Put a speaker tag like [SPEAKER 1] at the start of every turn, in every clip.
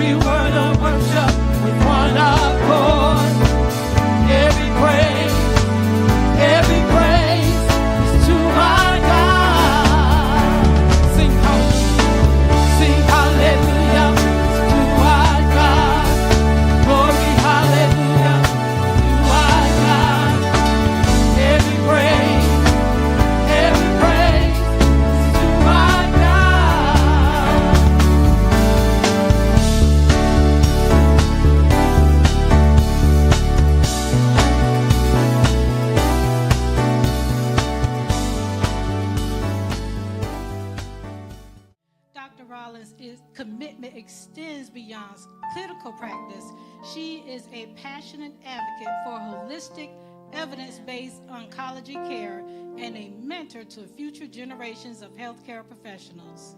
[SPEAKER 1] every word of worship with one accord. Every praise is to my God. Sing hallelujah to our God. Glory, hallelujah to our God. Every praise is to our God.
[SPEAKER 2] Dr. Rollins' commitment extends beyond clinical practice. She is a passionate advocate for holistic, evidence-based oncology care and a mentor to future generations of healthcare professionals.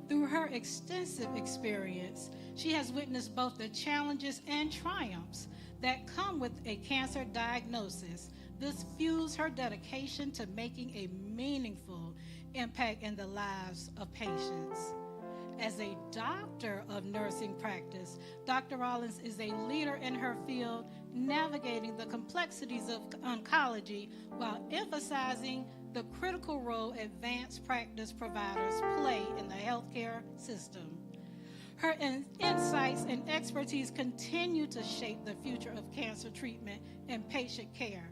[SPEAKER 2] Through her extensive experience, she has witnessed both the challenges and triumphs that come with a cancer diagnosis. This fuels her dedication to making a meaningful impact in the lives of patients. As a doctor of nursing practice, Dr. Rollins is a leader in her field, navigating the complexities of oncology while emphasizing the critical role advanced practice providers play in the healthcare system. Her insights and expertise continue to shape the future of cancer treatment and patient care.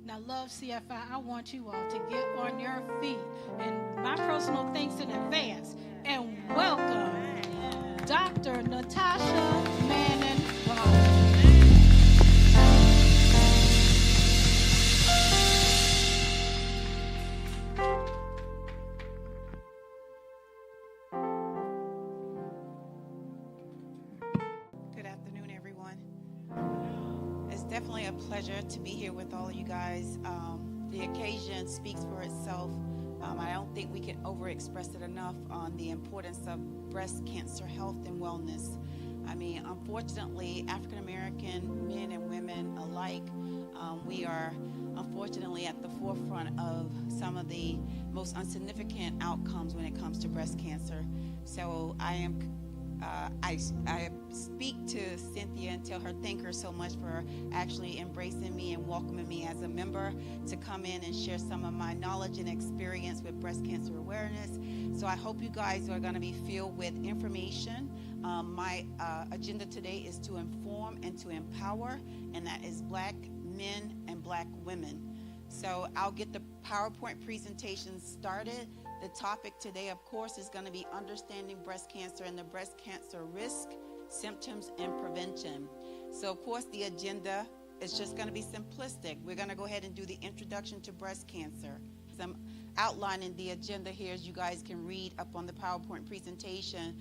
[SPEAKER 2] Now, Love CFI, I want you all to get on your feet. And my personal thanks in advance. And welcome Dr. Natasha Manning Rollins.
[SPEAKER 3] Good afternoon, everyone. It's definitely a pleasure to be here with all of you guys. The occasion speaks for itself. I don't think we can overexpress it enough on the importance of breast cancer health and wellness. I mean, unfortunately, African American men and women alike, we are unfortunately at the forefront of some of the most insignificant outcomes when it comes to breast cancer. So I speak to Cynthia and thank her so much for actually embracing me and welcoming me as a member to come in and share some of my knowledge and experience with breast cancer awareness. So I hope you guys are going to be filled with information. My agenda today is to inform and to empower, and that is Black men and Black women. So I'll get the PowerPoint presentation started. The topic today, of course, is going to be understanding breast cancer and the breast cancer risk, symptoms, and prevention. So, of course, the agenda is just going to be simplistic. We're going to go ahead and do the introduction to breast cancer. So I'm outlining the agenda here, as you guys can read up on the PowerPoint presentation.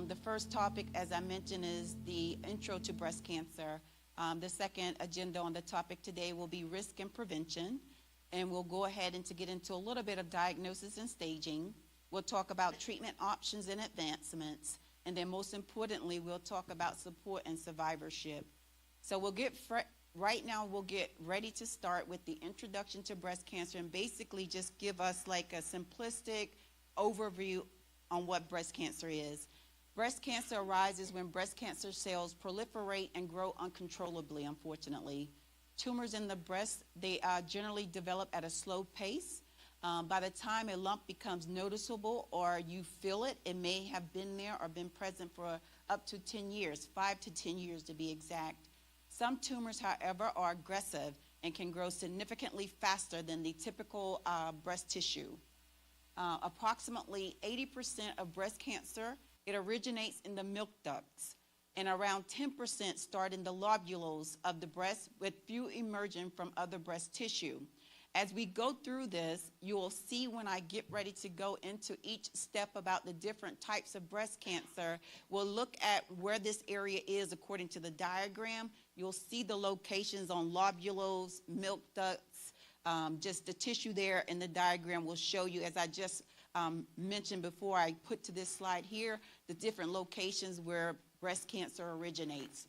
[SPEAKER 3] The first topic, as I mentioned, is the intro to breast cancer. The second agenda on the topic today will be risk and prevention. And we'll go ahead and to get into a little bit of diagnosis and staging. We'll talk about treatment options and advancements. And then most importantly, we'll talk about support and survivorship. So we'll get ready to start with the introduction to breast cancer and basically just give us like a simplistic overview on what breast cancer is. Breast cancer arises when breast cancer cells proliferate and grow uncontrollably, unfortunately. Tumors in the breast, they generally develop at a slow pace. By the time a lump becomes noticeable or you feel it, it may have been there or been present for up to 10 years, 5 to 10 years to be exact. Some tumors, however, are aggressive and can grow significantly faster than the typical breast tissue. Approximately 80% of breast cancer, it originates in the milk ducts. And around 10% start in the lobules of the breast, with few emerging from other breast tissue. As we go through this, you will see when I get ready to go into each step about the different types of breast cancer, we'll look at where this area is according to the diagram. You'll see the locations on lobules, milk ducts, just the tissue there in the diagram will show you, as I just mentioned before I put to this slide here, the different locations where breast cancer originates.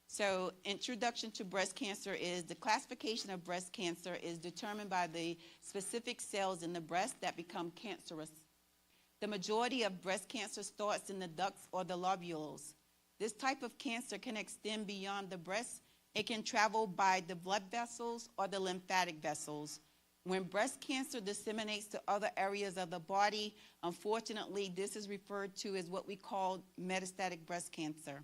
[SPEAKER 3] So introduction to breast cancer is the classification of breast cancer is determined by the specific cells in the breast that become cancerous. The majority of breast cancer starts in the ducts or the lobules. This type of cancer can extend beyond the breast. It can travel by the blood vessels or the lymphatic vessels. When breast cancer disseminates to other areas of the body, unfortunately, this is referred to as what we call metastatic breast cancer.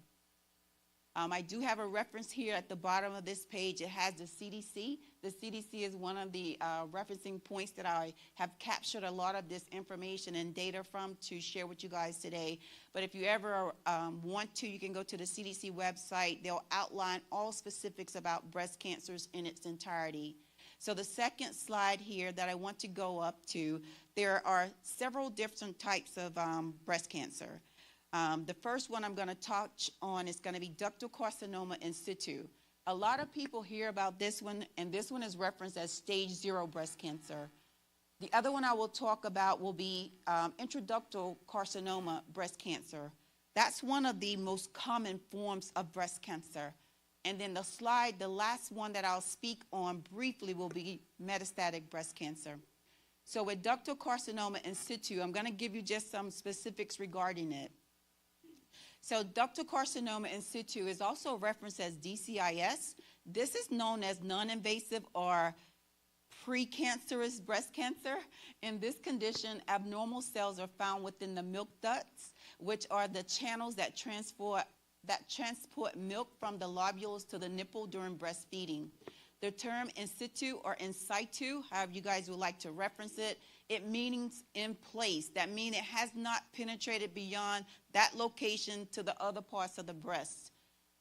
[SPEAKER 3] I do have a reference here at the bottom of this page. It has the CDC. The CDC is one of the referencing points that I have captured a lot of this information and data from to share with you guys today. But if you ever want to, you can go to the CDC website. They'll outline all specifics about breast cancers in its entirety. So the second slide here that I want to go up to, there are several different types of breast cancer. The first one I'm going to touch on is going to be ductal carcinoma in situ. A lot of people hear about this one, and this one is referenced as stage 0 breast cancer. The other one I will talk about will be intraductal carcinoma breast cancer. That's one of the most common forms of breast cancer. And then the last one that I'll speak on briefly will be metastatic breast cancer. So with ductal carcinoma in situ, I'm going to give you just some specifics regarding it. So ductal carcinoma in situ is also referenced as DCIS. This is known as non-invasive or precancerous breast cancer. In this condition, abnormal cells are found within the milk ducts, which are the channels that transport milk from the lobules to the nipple during breastfeeding. The term in situ or in situ, however you guys would like to reference it, it means in place. That means it has not penetrated beyond that location to the other parts of the breast.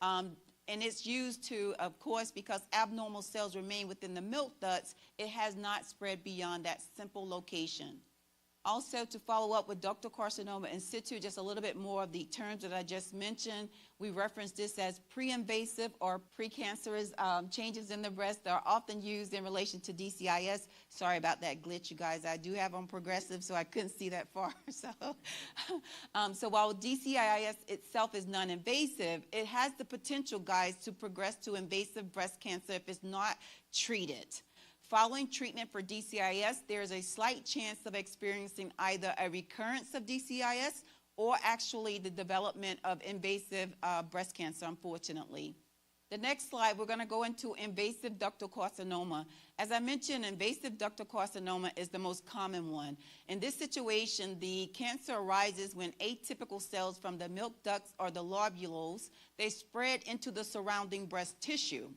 [SPEAKER 3] And it's used to, of course, because abnormal cells remain within the milk ducts, it has not spread beyond that simple location. Also, to follow up with ductal carcinoma in situ, just a little bit more of the terms that I just mentioned. We reference this as pre-invasive or precancerous changes in the breast that are often used in relation to DCIS. Sorry about that glitch, you guys. I do have on progressive, so I couldn't see that far. So while DCIS itself is non-invasive, it has the potential, guys, to progress to invasive breast cancer if it's not treated. Following treatment for DCIS, there is a slight chance of experiencing either a recurrence of DCIS or actually the development of invasive breast cancer, unfortunately. The next slide, we're going to go into invasive ductal carcinoma. As I mentioned, invasive ductal carcinoma is the most common one. In this situation, the cancer arises when atypical cells from the milk ducts or the lobules, they spread into the surrounding breast tissue.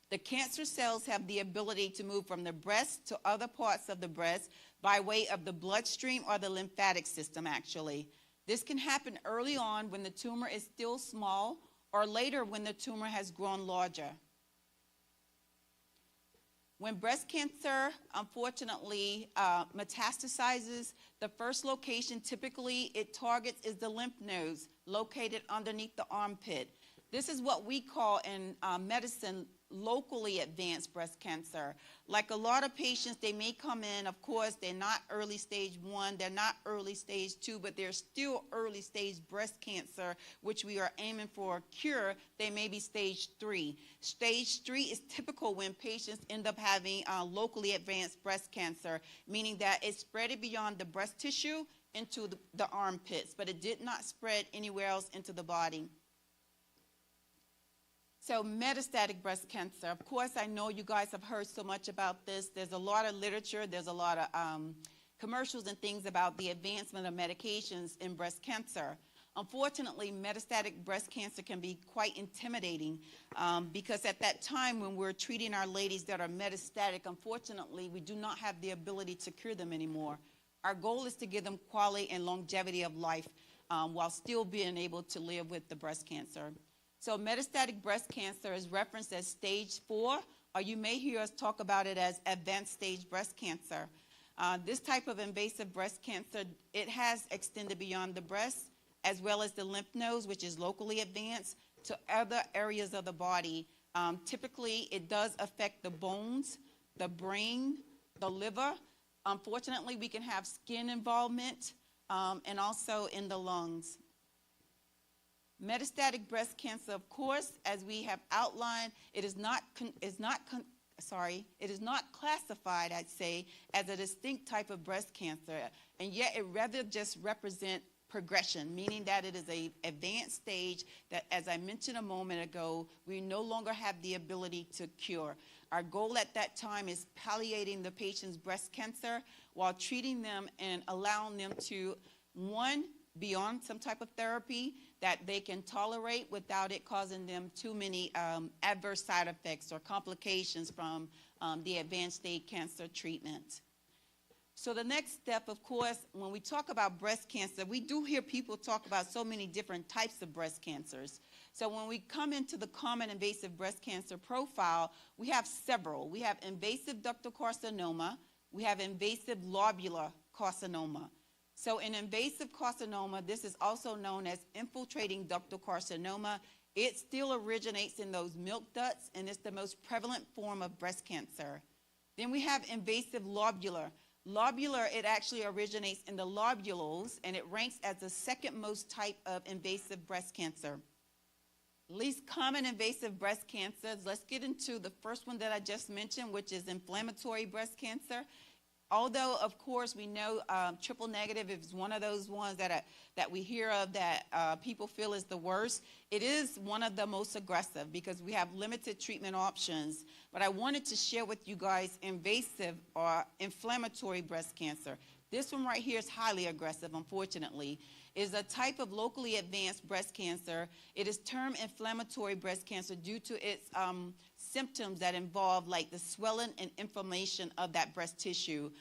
[SPEAKER 3] The cancer cells have the ability to move from the breast to other parts of the breast by way of the bloodstream or the lymphatic system, actually. This can happen early on when the tumor is still small or later when the tumor has grown larger. When breast cancer, unfortunately, metastasizes, the first location typically it targets is the lymph nodes located underneath the armpit. This is what we call in medicine locally advanced breast cancer. Like a lot of patients, they may come in, of course, they're not early stage 1, they're not early stage 2, but they're still early stage breast cancer, which we are aiming for a cure. They may be stage 3. Stage 3 is typical when patients end up having locally advanced breast cancer, meaning that it spread beyond the breast tissue into the armpits, but it did not spread anywhere else into the body. So metastatic breast cancer, of course, I know you guys have heard so much about this. There's a lot of literature, there's a lot of commercials and things about the advancement of medications in breast cancer. Unfortunately, metastatic breast cancer can be quite intimidating because at that time when we're treating our ladies that are metastatic, unfortunately, we do not have the ability to cure them anymore. Our goal is to give them quality and longevity of life while still being able to live with the breast cancer. So metastatic breast cancer is referenced as stage 4, or you may hear us talk about it as advanced stage breast cancer. This type of invasive breast cancer, it has extended beyond the breast, as well as the lymph nodes, which is locally advanced, to other areas of the body. Typically, it does affect the bones, the brain, the liver. Unfortunately, we can have skin involvement and also in the lungs. Metastatic breast cancer, of course, as we have outlined, it is not classified, I'd say, as a distinct type of breast cancer, and yet it rather just represent progression, meaning that it is an advanced stage that, as I mentioned a moment ago, we no longer have the ability to cure. Our goal at that time is palliating the patient's breast cancer while treating them and allowing them to, one, be on some type of therapy that they can tolerate without it causing them too many adverse side effects or complications from the advanced stage cancer treatment. So the next step, of course, when we talk about breast cancer, we do hear people talk about so many different types of breast cancers. So when we come into the common invasive breast cancer profile, we have several. We have invasive ductal carcinoma. We have invasive lobular carcinoma. So in invasive carcinoma, this is also known as infiltrating ductal carcinoma. It still originates in those milk ducts, and it's the most prevalent form of breast cancer. Then we have invasive lobular. Lobular, it actually originates in the lobules, and it ranks as the second most type of invasive breast cancer. Least common invasive breast cancers, let's get into the first one that I just mentioned, which is inflammatory breast cancer. Although, of course, we know triple negative is one of those ones that we hear of that people feel is the worst. It is one of the most aggressive because we have limited treatment options. But I wanted to share with you guys invasive or inflammatory breast cancer. This one right here is highly aggressive, unfortunately. It is a type of locally advanced breast cancer. It is termed inflammatory breast cancer due to its symptoms that involve like the swelling and inflammation of that breast tissue.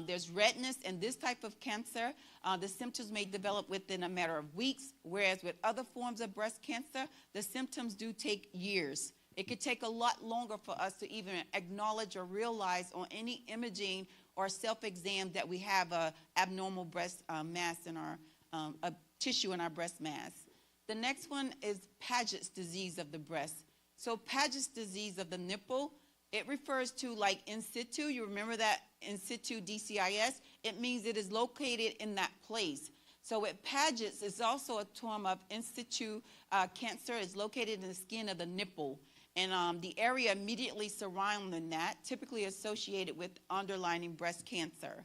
[SPEAKER 3] There's redness in this type of cancer. The symptoms may develop within a matter of weeks, whereas with other forms of breast cancer, the symptoms do take years. It could take a lot longer for us to even acknowledge or realize on any imaging or self-exam that we have a abnormal breast mass in our a tissue in our breast mass. The next one is Paget's disease of the breast. So Paget's disease of the nipple, it refers to like in situ. You remember that in situ DCIS? It means it is located in that place. So with Paget's, it's also a term of in situ cancer. It's located in the skin of the nipple. And the area immediately surrounding that, typically associated with underlying breast cancer.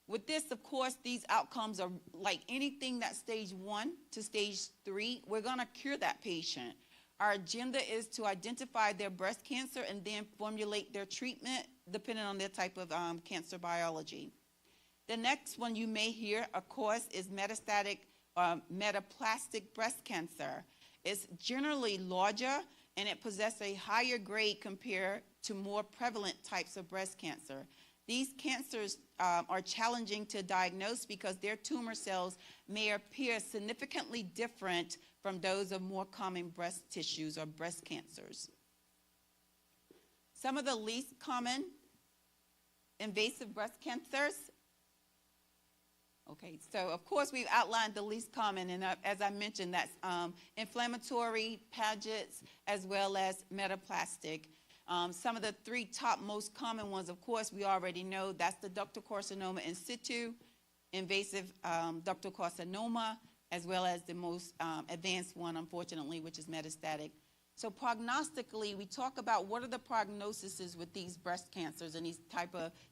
[SPEAKER 3] With this, of course, these outcomes are like anything that's stage 1 to stage 3. We're going to cure that patient. Our agenda is to identify their breast cancer and then formulate their treatment depending on their type of cancer biology. The next one you may hear, of course, is metastatic metaplastic breast cancer. It's generally larger and it possesses a higher grade compared to more prevalent types of breast cancer. These cancers are challenging to diagnose because their tumor cells may appear significantly different from those of more common breast tissues or breast cancers. Some of the least common invasive breast cancers. Okay, so of course we've outlined the least common, and as I mentioned, that's inflammatory, Paget's, as well as metaplastic. Some of the 3 top most common ones, of course, we already know. That's the ductal carcinoma in situ, invasive ductal carcinoma, as well as the most advanced one, unfortunately, which is metastatic. So prognostically, we talk about what are the prognoses with these breast cancers and these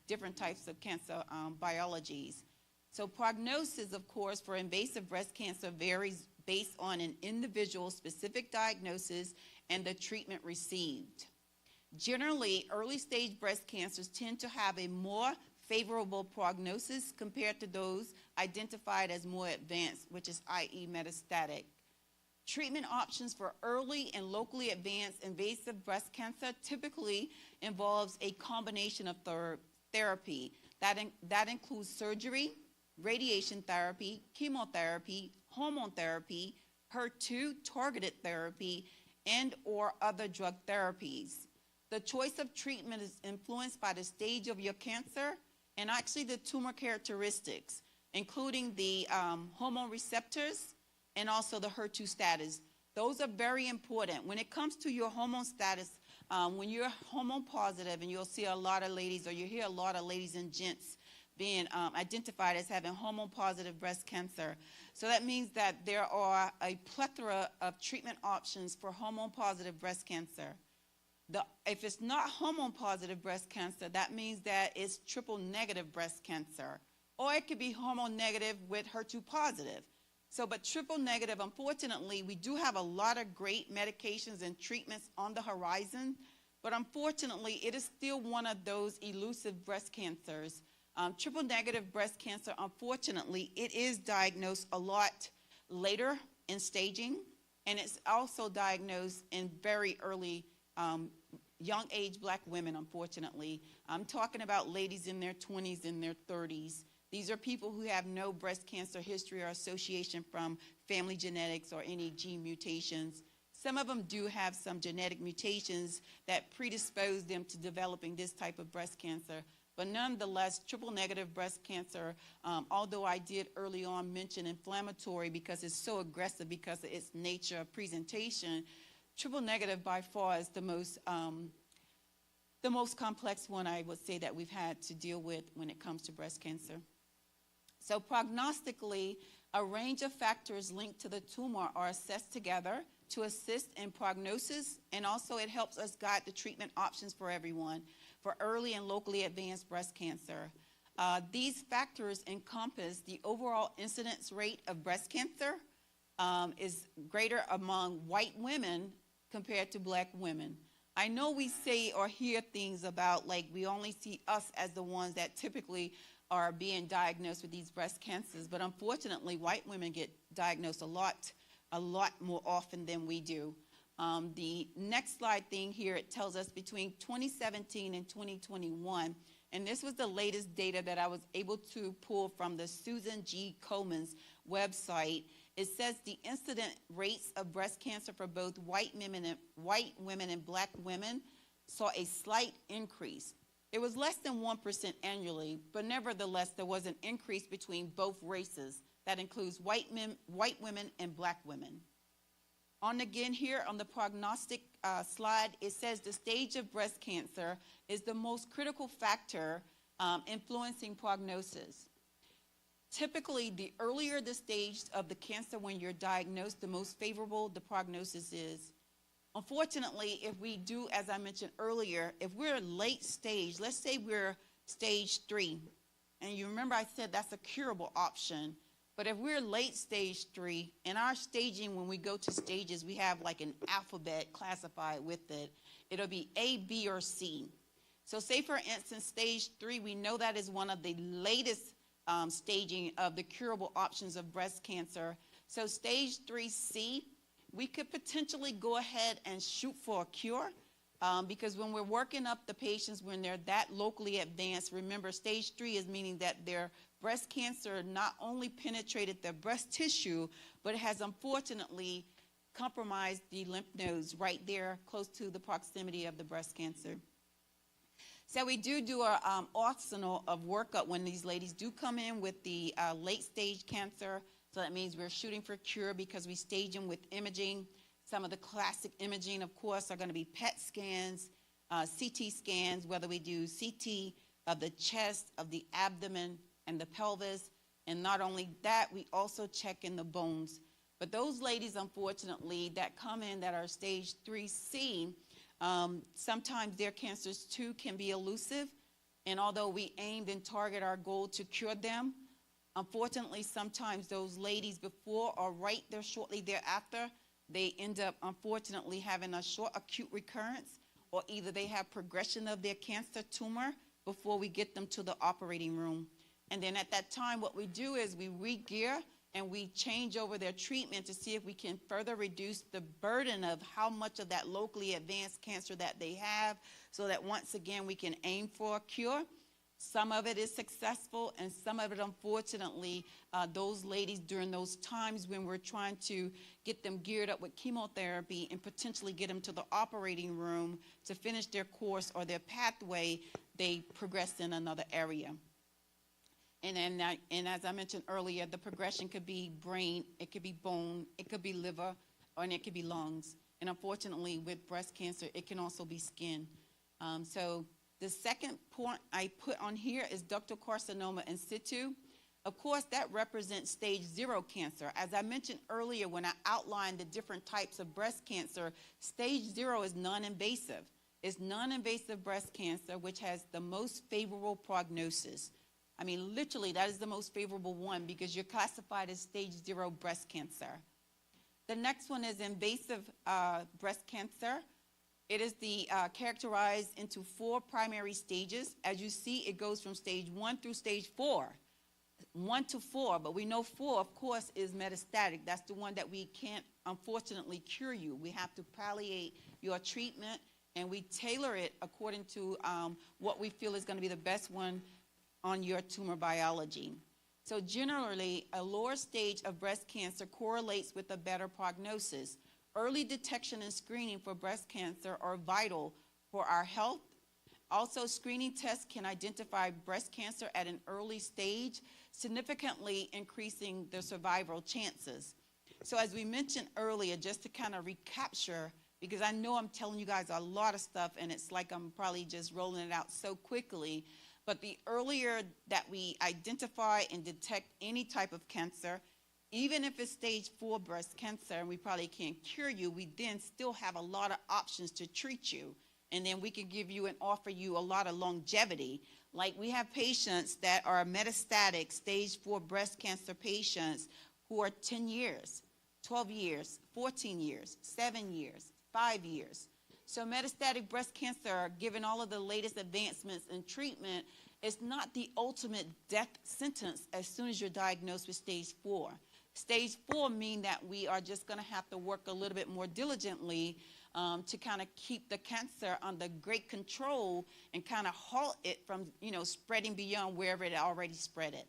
[SPEAKER 3] different types of cancer biologies. So prognosis, of course, for invasive breast cancer varies based on an individual's specific diagnosis and the treatment received. Generally, early-stage breast cancers tend to have a more favorable prognosis compared to those identified as more advanced, which is i.e. metastatic. Treatment options for early and locally advanced invasive breast cancer typically involves a combination of therapy. That includes surgery, radiation therapy, chemotherapy, hormone therapy, HER2 targeted therapy, and or other drug therapies. The choice of treatment is influenced by the stage of your cancer and actually the tumor characteristics, including the hormone receptors and also the HER2 status. Those are very important. When it comes to your hormone status, when you're hormone positive, and you'll see a lot of ladies, or you hear a lot of ladies and gents being identified as having hormone positive breast cancer. So that means that there are a plethora of treatment options for hormone positive breast cancer. If it's not hormone positive breast cancer, that means that it's triple negative breast cancer. Or it could be hormone negative with HER2 positive. So, but triple negative, unfortunately, we do have a lot of great medications and treatments on the horizon, but unfortunately, it is still one of those elusive breast cancers. Triple negative breast cancer, unfortunately, it is diagnosed a lot later in staging, and it's also diagnosed in very early, young age Black women, unfortunately. I'm talking about ladies in their 20s and their 30s. These are people who have no breast cancer history or association from family genetics or any gene mutations. Some of them do have some genetic mutations that predispose them to developing this type of breast cancer. But nonetheless, triple negative breast cancer, although I did early on mention inflammatory because it's so aggressive because of its nature of presentation, triple negative by far is the most complex one I would say that we've had to deal with when it comes to breast cancer. So prognostically, a range of factors linked to the tumor are assessed together to assist in prognosis, and also it helps us guide the treatment options for everyone for early and locally advanced breast cancer. These factors encompass the overall incidence rate of breast cancer is greater among white women compared to Black women. I know we say or hear things about like we only see us as the ones that typically are being diagnosed with these breast cancers, but unfortunately white women get diagnosed a lot more often than we do. The next slide thing here, it tells us between 2017 and 2021, and this was the latest data that I was able to pull from the Susan G. Komen's website. It says the incident rates of breast cancer for both white women and Black women saw a slight increase. It was less than 1% annually, but nevertheless, there was an increase between both races. That includes white women and Black women. On again here on the prognostic slide, it says the stage of breast cancer is the most critical factor influencing prognosis. Typically, the earlier the stage of the cancer when you're diagnosed, the most favorable the prognosis is. Unfortunately, if we do, as I mentioned earlier, if we're late stage, let's say we're stage 3, and you remember I said that's a curable option, but if we're late stage 3, in our staging, when we go to stages, we have like an alphabet classified with it. It'll be A, B, or C. So say for instance, stage 3, we know that is one of the latest staging of the curable options of breast cancer. So stage 3C, we could potentially go ahead and shoot for a cure because when we're working up the patients when they're that locally advanced, remember stage 3 is meaning that their breast cancer not only penetrated their breast tissue, but it has unfortunately compromised the lymph nodes right there close to the proximity of the breast cancer. So we do our arsenal of workup when these ladies do come in with the late stage cancer. So that means we're shooting for cure because we stage them with imaging. Some of the classic imaging, of course, are going to be PET scans, CT scans, whether we do CT of the chest, of the abdomen, and the pelvis. And not only that, we also check in the bones. But those ladies, unfortunately, that come in that are stage 3C, sometimes their cancers too can be elusive. And although we aimed and target our goal to cure them, unfortunately, sometimes those ladies before or right there shortly thereafter, they end up unfortunately having a short acute recurrence, or either they have progression of their cancer tumor before we get them to the operating room. And then at that time, what we do is we re-gear and we change over their treatment to see if we can further reduce the burden of how much of that locally advanced cancer that they have, so that once again we can aim for a cure. Some of it is successful, and some of it, unfortunately, those ladies during those times when we're trying to get them geared up with chemotherapy and potentially get them to the operating room to finish their course or their pathway, they progress in another area. And as I mentioned earlier, the progression could be brain, it could be bone, it could be liver, and it could be lungs. And unfortunately, with breast cancer, it can also be skin. So the second point I put on here is ductal carcinoma in situ. Of course, that represents stage 0 cancer. As I mentioned earlier when I outlined the different types of breast cancer, stage 0 is non-invasive. It's non-invasive breast cancer, which has the most favorable prognosis. I mean, literally, that is the most favorable one because you're classified as stage 0 breast cancer. The next one is invasive breast cancer. It is characterized into 4 primary stages. As you see, it goes from stage 1 through stage 4. 1 to 4, but we know 4, of course, is metastatic. That's the one that we can't, unfortunately, cure you. We have to palliate your treatment, and we tailor it according to what we feel is going to be the best one on your tumor biology. So generally, a lower stage of breast cancer correlates with a better prognosis. Early detection and screening for breast cancer are vital for our health. Also, screening tests can identify breast cancer at an early stage, significantly increasing the survival chances. So as we mentioned earlier, just to kind of recapture, because I know I'm telling you guys a lot of stuff and it's like I'm probably just rolling it out so quickly, but the earlier that we identify and detect any type of cancer, even if it's stage 4 breast cancer and we probably can't cure you, we then still have a lot of options to treat you. And then we can give you and offer you a lot of longevity. Like we have patients that are metastatic stage 4 breast cancer patients who are 10 years, 12 years, 14 years, 7 years, 5 years. So metastatic breast cancer, given all of the latest advancements in treatment, is not the ultimate death sentence as soon as you're diagnosed with stage 4. Stage 4 means that we are just going to have to work a little bit more diligently to kind of keep the cancer under great control and kind of halt it from, spreading beyond wherever it already spread it.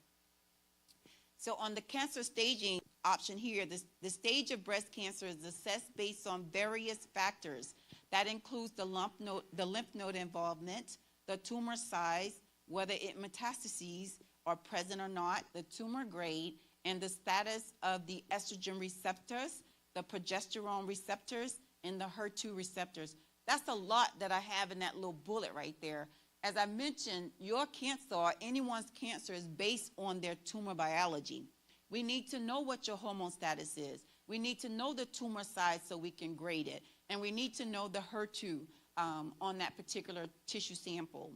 [SPEAKER 3] So on the cancer staging option here, the stage of breast cancer is assessed based on various factors. That includes the lymph node involvement, the tumor size, whether it metastases are present or not, the tumor grade, and the status of the estrogen receptors, the progesterone receptors, and the HER2 receptors. That's a lot that I have in that little bullet right there. As I mentioned, your cancer or anyone's cancer is based on their tumor biology. We need to know what your hormone status is. We need to know the tumor size so we can grade it. And we need to know the HER2 on that particular tissue sample.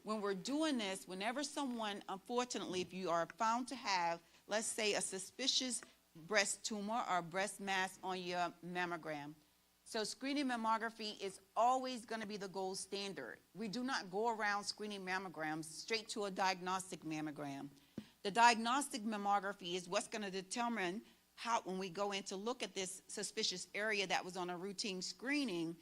[SPEAKER 3] When we're doing this, whenever someone, unfortunately, if you are found to have, let's say, a suspicious breast tumor or breast mass on your mammogram, so screening mammography is always going to be the gold standard. We do not go around screening mammograms straight to a diagnostic mammogram. The diagnostic mammography is what's going to determine how, when we go in to look at this suspicious area that was on a routine screening,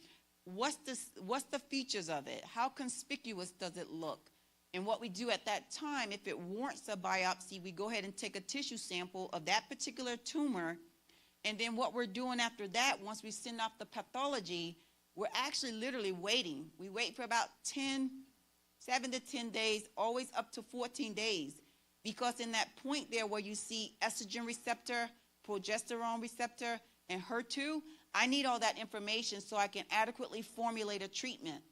[SPEAKER 3] what's the features of it? How conspicuous does it look? And what we do at that time, if it warrants a biopsy, we go ahead and take a tissue sample of that particular tumor. And then what we're doing after that, once we send off the pathology, we're actually literally waiting. We wait for about 7 to 10 days, always up to 14 days. Because in that point there where you see estrogen receptor, progesterone receptor, and HER2, I need all that information so I can adequately formulate a treatment.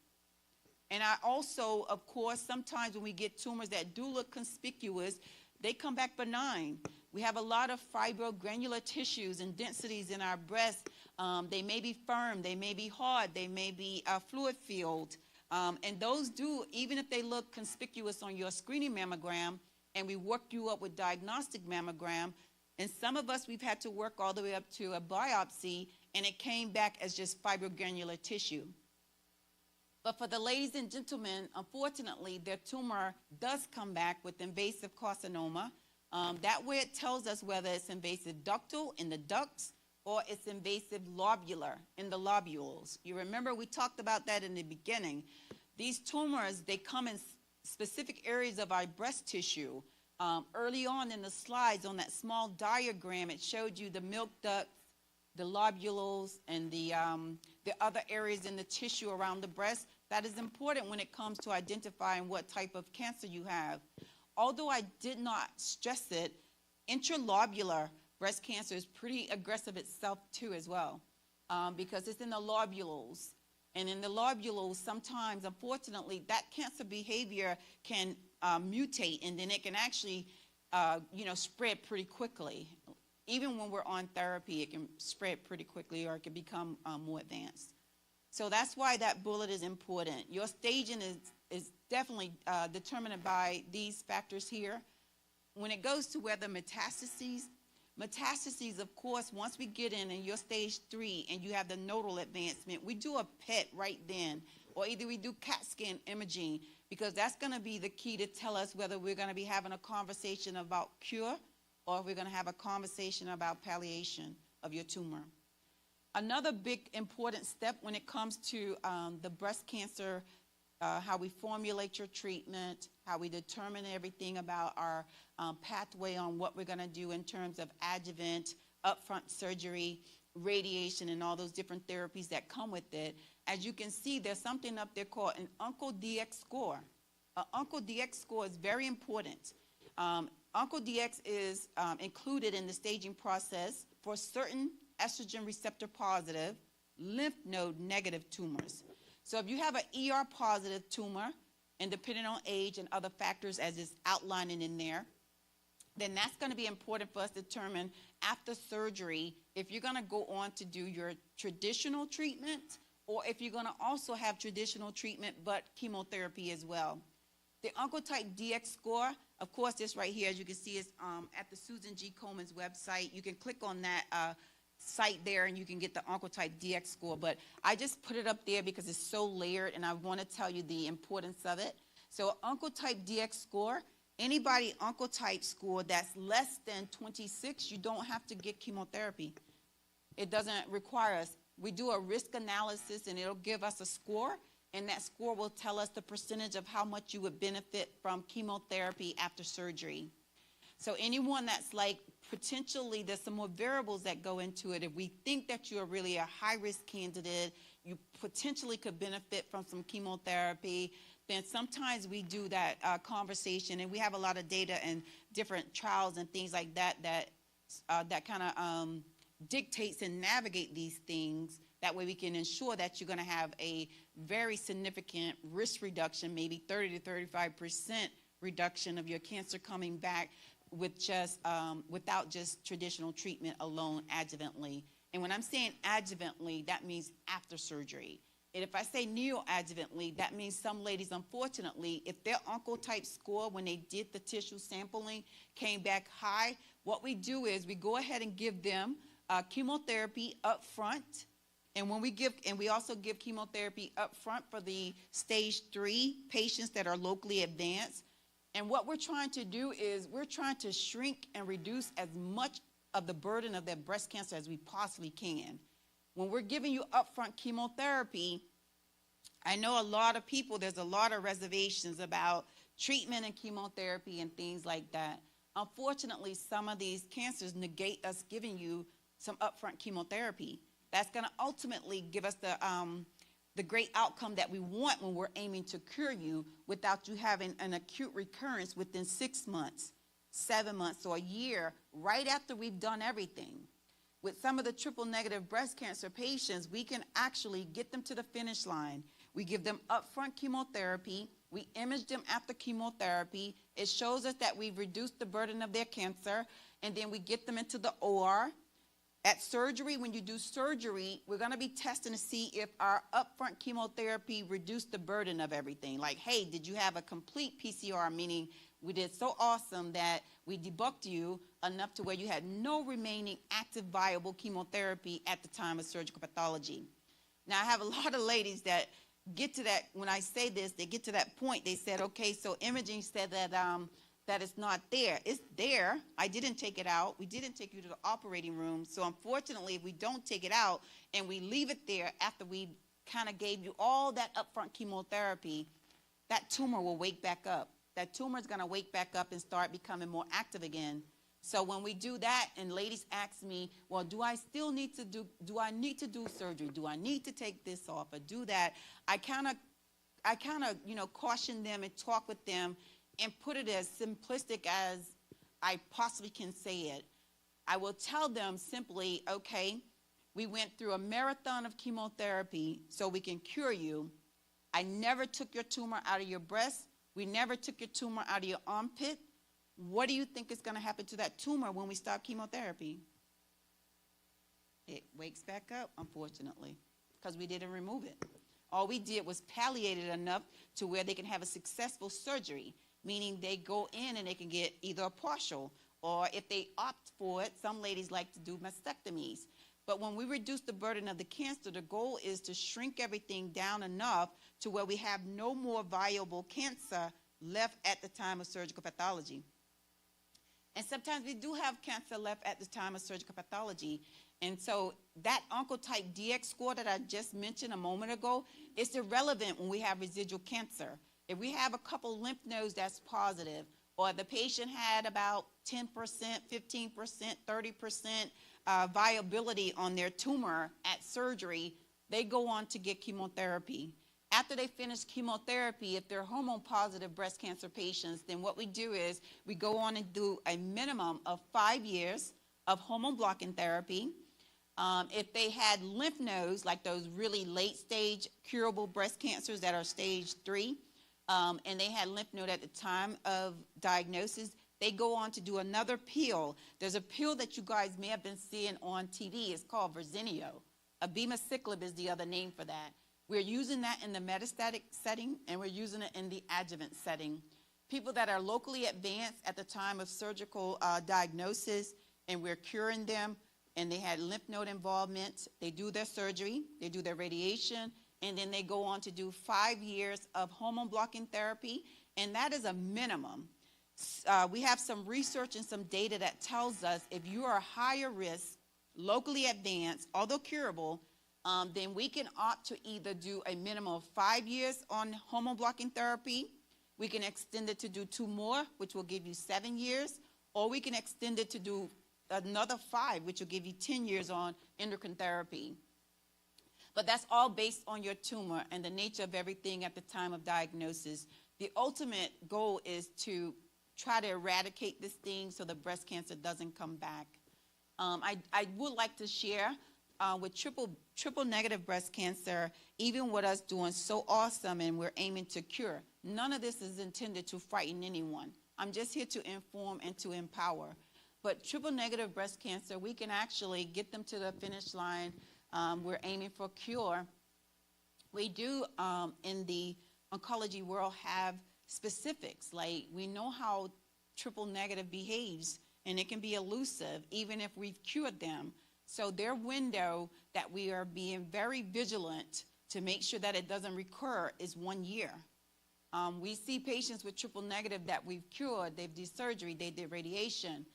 [SPEAKER 3] And I also, of course, sometimes when we get tumors that do look conspicuous, they come back benign. We have a lot of fibrogranular tissues and densities in our breast. They may be firm, they may be hard, they may be fluid filled. And those do, even if they look conspicuous on your screening mammogram, and we work you up with diagnostic mammogram, and some of us, we've had to work all the way up to a biopsy, and it came back as just fibrogranular tissue. But for the ladies and gentlemen, unfortunately, their tumor does come back with invasive carcinoma. That way it tells us whether it's invasive ductal in the ducts or it's invasive lobular in the lobules. You remember we talked about that in the beginning. These tumors, they come in specific areas of our breast tissue. Early on in the slides on that small diagram, it showed you the milk ducts, the lobules, and the other areas in the tissue around the breast. That is important when it comes to identifying what type of cancer you have. Although I did not stress it, intralobular breast cancer is pretty aggressive itself too as well, because it's in the lobules. And in the lobules, sometimes, unfortunately, that cancer behavior can mutate, and then it can actually, spread pretty quickly. Even when we're on therapy, it can spread pretty quickly, or it can become more advanced. So that's why that bullet is important. Your staging is is definitely determined by these factors here. When it goes to whether metastases, of course, once we get in your stage 3 and you have the nodal advancement, we do a PET right then, or either we do CAT scan imaging, because that's going to be the key to tell us whether we're going to be having a conversation about cure or if we're going to have a conversation about palliation of your tumor. Another big important step when it comes to the breast cancer, how we formulate your treatment, how we determine everything about our pathway on what we're going to do in terms of adjuvant, upfront surgery, radiation, and all those different therapies that come with it. As you can see, there's something up there called an UNCLE-DX score. An UNCLE-DX score is very important. UNCLE-DX is included in the staging process for certain estrogen receptor positive, lymph node negative tumors. So if you have an ER positive tumor, and depending on age and other factors as is outlining in there, then that's going to be important for us to determine after surgery if you're going to go on to do your traditional treatment or if you're going to also have traditional treatment but chemotherapy as well. The Oncotype-DX score, of course, this right here, as you can see, is at the Susan G. Komen's website. You can click on that site there and you can get the Oncotype-DX score, but I just put it up there because it's so layered and I want to tell you the importance of it. So Oncotype-DX score, anybody Oncotype score that's less than 26, you don't have to get chemotherapy. It doesn't require us. We do a risk analysis and it'll give us a score, and that score will tell us the percentage of how much you would benefit from chemotherapy after surgery. So anyone that's like potentially, there's some more variables that go into it. If we think that you're really a high-risk candidate, you potentially could benefit from some chemotherapy, then sometimes we do that conversation, and we have a lot of data and different trials and things like that that kind of dictates and navigate these things. That way we can ensure that you're going to have a very significant risk reduction, maybe 30 to 35% reduction of your cancer coming back with just without just traditional treatment alone adjuvantly. And when I'm saying adjuvantly, that means after surgery. And if I say neoadjuvantly, that means some ladies, unfortunately, if their Oncotype score when they did the tissue sampling came back high, what we do is we go ahead and give them chemotherapy up front. And when we give, and we also give chemotherapy up front for the stage 3 patients that are locally advanced. And what we're trying to do is we're trying to shrink and reduce as much of the burden of their breast cancer as we possibly can. When we're giving you upfront chemotherapy, I know a lot of people, there's a lot of reservations about treatment and chemotherapy and things like that. Unfortunately, some of these cancers negate us giving you some upfront chemotherapy. That's going to ultimately give us the great outcome that we want when we're aiming to cure you without you having an acute recurrence within 6 months, 7 months, or a year, right after we've done everything. With some of the triple-negative breast cancer patients, we can actually get them to the finish line. We give them upfront chemotherapy. We image them after chemotherapy. It shows us that we've reduced the burden of their cancer, and then we get them into the OR. At surgery, when you do surgery, we're going to be testing to see if our upfront chemotherapy reduced the burden of everything. Like, hey, did you have a complete PCR, meaning we did so awesome that we debunked you enough to where you had no remaining active viable chemotherapy at the time of surgical pathology. Now, I have a lot of ladies that get to that, when I say this, they get to that point, they said, okay, so imaging said that that it's not there. It's there. I didn't take it out. We didn't take you to the operating room. So unfortunately, if we don't take it out and we leave it there after we kind of gave you all that upfront chemotherapy, that tumor will wake back up. That tumor is going to wake back up and start becoming more active again. So when we do that, and ladies ask me, well, do I need to do surgery? Do I need to take this off or do that? I kind of, caution them and talk with them and put it as simplistic as I possibly can say it. I will tell them simply, okay, we went through a marathon of chemotherapy so we can cure you. I never took your tumor out of your breast. We never took your tumor out of your armpit. What do you think is going to happen to that tumor when we stop chemotherapy? It wakes back up, unfortunately, because we didn't remove it. All we did was palliate it enough to where they can have a successful surgery, meaning they go in and they can get either a partial, or if they opt for it, some ladies like to do mastectomies. But when we reduce the burden of the cancer, the goal is to shrink everything down enough to where we have no more viable cancer left at the time of surgical pathology. And sometimes we do have cancer left at the time of surgical pathology. And so that Oncotype DX score that I just mentioned a moment ago is irrelevant when we have residual cancer. If we have a couple lymph nodes that's positive, or the patient had about 10%, 15%, 30% viability on their tumor at surgery, they go on to get chemotherapy. After they finish chemotherapy, if they're hormone-positive breast cancer patients, then what we do is we go on and do a minimum of 5 years of hormone-blocking therapy. If they had lymph nodes, like those really late-stage curable breast cancers that are stage 3, and they had lymph node at the time of diagnosis, they go on to do another pill. There's a pill that you guys may have been seeing on TV. It's called Verzenio. Abemaciclib is the other name for that. We're using that in the metastatic setting, and we're using it in the adjuvant setting. People that are locally advanced at the time of surgical diagnosis, and we're curing them, and they had lymph node involvement, they do their surgery, they do their radiation, and then they go on to do 5 years of hormone blocking therapy, and that is a minimum. We have some research and some data that tells us if you are higher risk, locally advanced, although curable, then we can opt to either do a minimum of 5 years on hormone blocking therapy, we can extend it to do 2 more, which will give you 7 years, or we can extend it to do another 5, which will give you 10 years on endocrine therapy. But that's all based on your tumor and the nature of everything at the time of diagnosis. The ultimate goal is to try to eradicate this thing so the breast cancer doesn't come back. I would like to share with triple negative breast cancer, even with us doing so awesome and we're aiming to cure, none of this is intended to frighten anyone. I'm just here to inform and to empower. But triple negative breast cancer, we can actually get them to the finish line. We're aiming for cure. We do, in the oncology world, have specifics. Like, we know how triple negative behaves, and it can be elusive, even if we've cured them. So their window that we are being very vigilant to make sure that it doesn't recur is 1 year. We see patients with triple negative that we've cured. They've did surgery, they did radiation.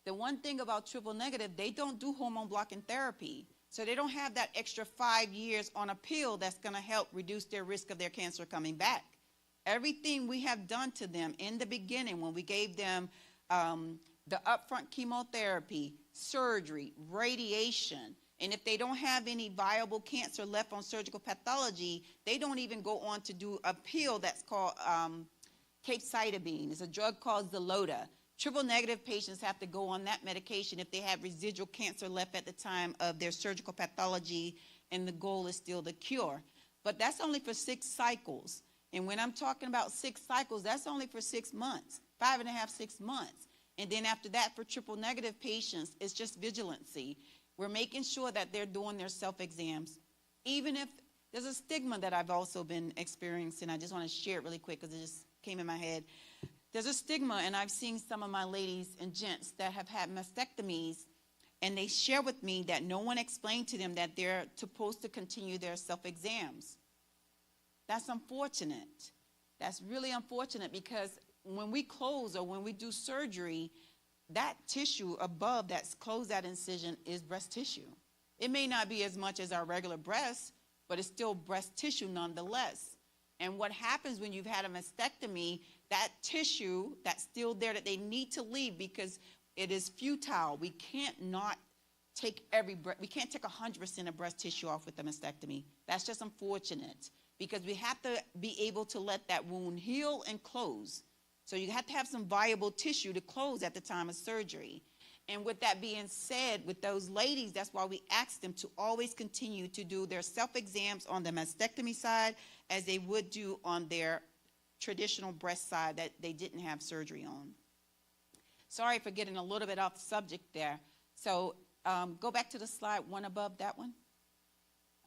[SPEAKER 3] The one thing about triple negative, they don't do hormone blocking therapy. So they don't have that extra 5 years on a pill that's going to help reduce their risk of their cancer coming back. Everything we have done to them in the beginning, when we gave them the upfront chemotherapy, surgery, radiation, and if they don't have any viable cancer left on surgical pathology, they don't even go on to do a pill that's called capecitabine. It's a drug called Xeloda. Triple negative patients have to go on that medication if they have residual cancer left at the time of their surgical pathology, and the goal is still the cure. But that's only for 6 cycles. And when I'm talking about 6 cycles, that's only for 6 months, 5.5, 6 months. And then after that, for triple negative patients, it's just vigilancy. We're making sure that they're doing their self-exams. Even if there's a stigma that I've also been experiencing, I just want to share it really quick because it just came in my head. There's a stigma, and I've seen some of my ladies and gents that have had mastectomies, and they share with me that no one explained to them that they're supposed to continue their self-exams. That's unfortunate. That's really unfortunate, because when we close or when we do surgery, that tissue above that's closed that incision is breast tissue. It may not be as much as our regular breast, but it's still breast tissue nonetheless. And what happens when you've had a mastectomy, that tissue that's still there that they need to leave, because it is futile. We can't take 100% of breast tissue off with the mastectomy. That's just unfortunate, because we have to be able to let that wound heal and close. So you have to have some viable tissue to close at the time of surgery. And with that being said, with those ladies, that's why we ask them to always continue to do their self-exams on the mastectomy side as they would do on their traditional breast side that they didn't have surgery on. Sorry for getting a little bit off the subject there. So go back to the slide one above that one.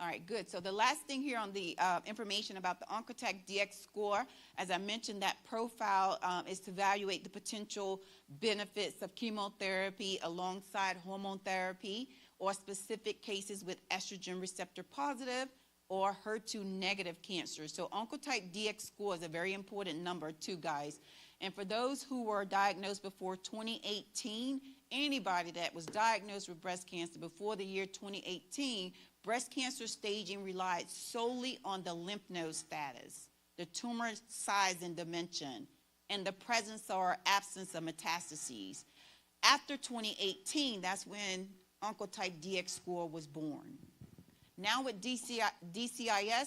[SPEAKER 3] All right, good. So the last thing here on the information about the Oncotype DX score, as I mentioned, that profile is to evaluate the potential benefits of chemotherapy alongside hormone therapy or specific cases with estrogen receptor positive or HER2 negative cancer. So Oncotype DX score is a very important number too, guys. And for those who were diagnosed before 2018, anybody that was diagnosed with breast cancer before the year 2018, breast cancer staging relied solely on the lymph node status, the tumor size and dimension, and the presence or absence of metastases. After 2018, that's when Oncotype DX score was born. Now with DCIS,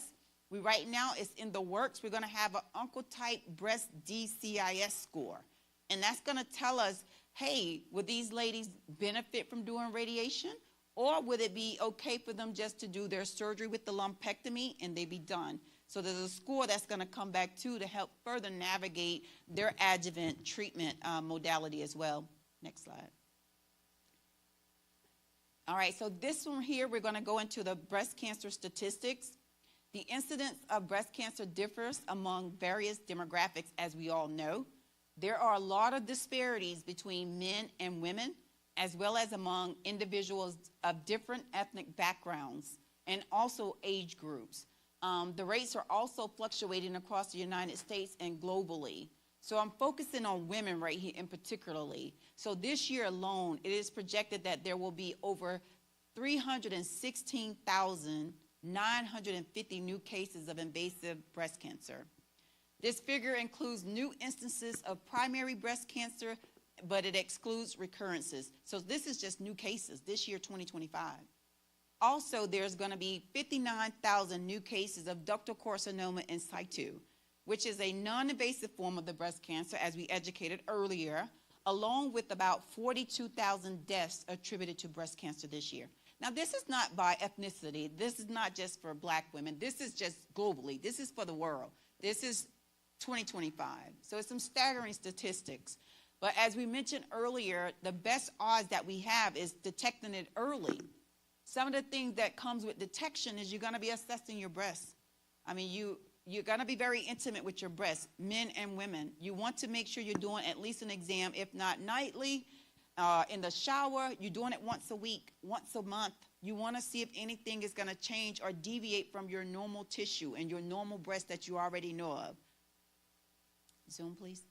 [SPEAKER 3] right now it's in the works. We're going to have an Oncotype breast DCIS score. And that's going to tell us, hey, would these ladies benefit from doing radiation? Or would it be okay for them just to do their surgery with the lumpectomy and they be done? So there's a score that's going to come back too to help further navigate their adjuvant treatment modality as well. Next slide. All right, so this one here, we're going to go into the breast cancer statistics. The incidence of breast cancer differs among various demographics, as we all know. There are a lot of disparities between men and women, as well as among individuals of different ethnic backgrounds and also age groups. The rates are also fluctuating across the United States and globally. So I'm focusing on women right here in particularly. So this year alone, it is projected that there will be over 316,950 new cases of invasive breast cancer. This figure includes new instances of primary breast cancer, but it excludes recurrences. So this is just new cases this year, 2025. Also, there's going to be 59,000 new cases of ductal carcinoma in situ, which is a non-invasive form of the breast cancer, as we educated earlier, along with about 42,000 deaths attributed to breast cancer this year. Now, this is not by ethnicity. This is not just for black women. This is just globally. This is for the world. This is 2025. So it's some staggering statistics. But as we mentioned earlier, the best odds that we have is detecting it early. Some of the things that comes with detection is you're going to be assessing your breasts. I mean, you're going to be very intimate with your breasts, men and women. You want to make sure you're doing at least an exam, if not nightly, in the shower. You're doing it once a week, once a month. You want to see if anything is going to change or deviate from your normal tissue and your normal breast that you already know of. Zoom, please.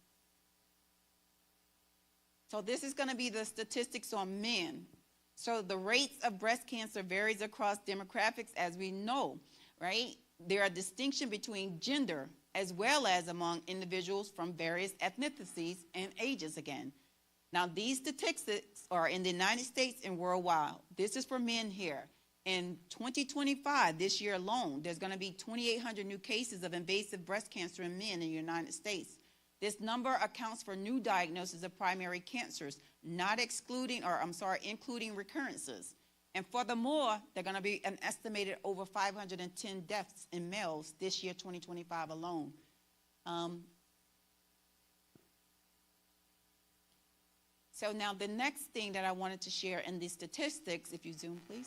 [SPEAKER 3] So this is going to be the statistics on men. So the rates of breast cancer varies across demographics, as we know, right? There are distinctions between gender as well as among individuals from various ethnicities and ages again. Now, these statistics are in the United States and worldwide. This is for men here. In 2025, this year alone, there's going to be 2,800 new cases of invasive breast cancer in men in the United States. This number accounts for new diagnoses of primary cancers, including recurrences. And furthermore, they're going to be an estimated over 510 deaths in males this year, 2025 alone. So now the next thing that I wanted to share in the statistics, if you zoom, please.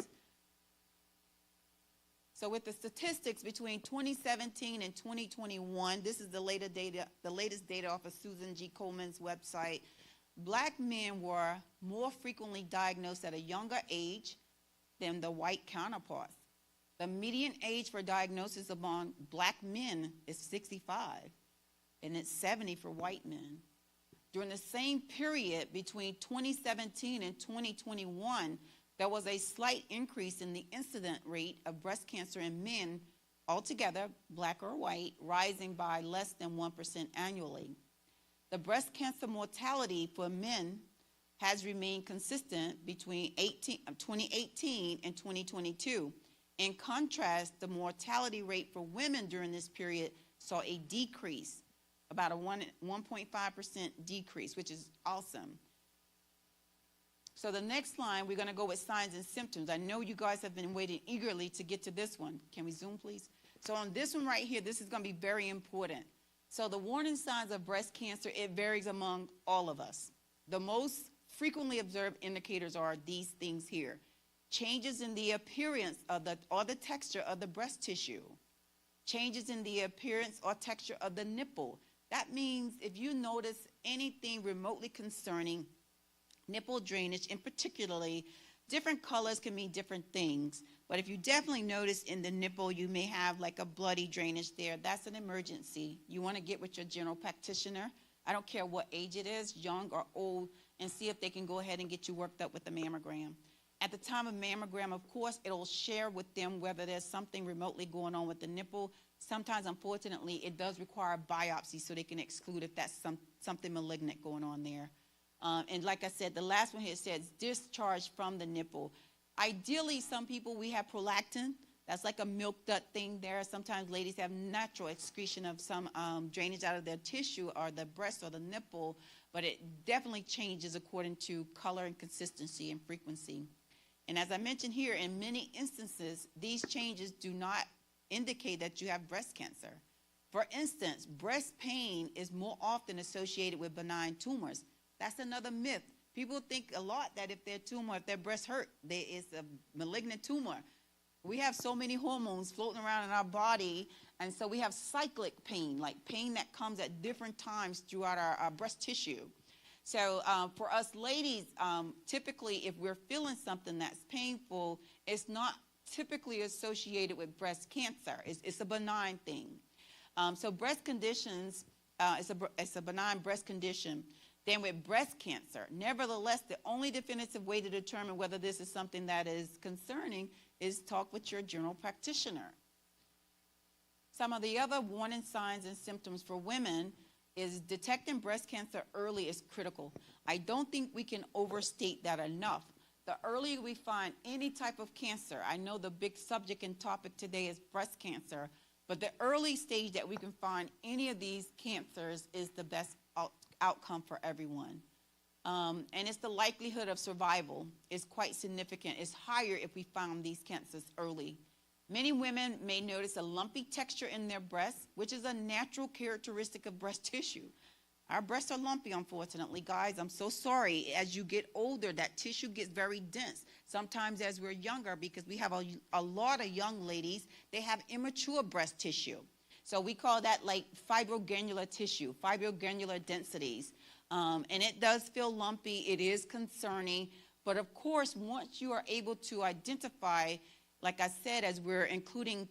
[SPEAKER 3] So with the statistics between 2017 and 2021, this is the latest data off of Susan G. Coleman's website. Black men were more frequently diagnosed at a younger age than the white counterparts. The median age for diagnosis among black men is 65, and it's 70 for white men. During the same period between 2017 and 2021, there was a slight increase in the incident rate of breast cancer in men altogether, black or white, rising by less than 1% annually. The breast cancer mortality for men has remained consistent between 2018 and 2022. In contrast, the mortality rate for women during this period saw a decrease, about a 1.5% decrease, which is awesome. So the next line, we're going to go with signs and symptoms. I know you guys have been waiting eagerly to get to this one. Can we zoom, please? So on this one right here, this is going to be very important. So the warning signs of breast cancer, it varies among all of us. The most frequently observed indicators are these things here. changes in the appearance of or the texture of the breast tissue, changes in the appearance or texture of the nipple. That means if you notice anything remotely concerning nipple drainage, and particularly different colors can mean different things, but if you definitely notice in the nipple you may have like a bloody drainage there, that's an emergency. You want to get with your general practitioner. I don't care what age it is, young or old, and see if they can go ahead and get you worked up with the mammogram. At the time of mammogram, of course, it'll share with them whether there's something remotely going on with the nipple. Sometimes, unfortunately, it does require biopsy so they can exclude if that's something malignant going on there. And like I said, the last one here says discharge from the nipple. Ideally, some people, we have prolactin. That's like a milk duct thing there. Sometimes ladies have natural excretion of some drainage out of their tissue or the breast or the nipple, but it definitely changes according to color and consistency and frequency. And as I mentioned here, in many instances, these changes do not indicate that you have breast cancer. For instance, breast pain is more often associated with benign tumors. That's another myth. People think a lot that if their breast hurt, there is a malignant tumor. We have so many hormones floating around in our body, and so we have cyclic pain, like pain that comes at different times throughout our breast tissue. So for us ladies, typically if we're feeling something that's painful, it's not typically associated with breast cancer. It's a benign thing. So breast conditions, it's a benign breast condition. Then with breast cancer, nevertheless, the only definitive way to determine whether this is something that is concerning is talk with your general practitioner. Some of the other warning signs and symptoms for women is detecting breast cancer early is critical. I don't think we can overstate that enough. The earlier we find any type of cancer, I know the big subject and topic today is breast cancer, but the early stage that we can find any of these cancers is the best outcome for everyone. And it's the likelihood of survival is quite significant. It's higher if we found these cancers early. Many women may notice a lumpy texture in their breasts, which is a natural characteristic of breast tissue. Our breasts are lumpy, unfortunately, guys. I'm so sorry. As you get older, that tissue gets very dense. Sometimes as we're younger, because we have a lot of young ladies, they have immature breast tissue. So we call that like fibrogranular tissue, fibrogranular densities. And it does feel lumpy. It is concerning. But of course, once you are able to identify, like I said, as we're including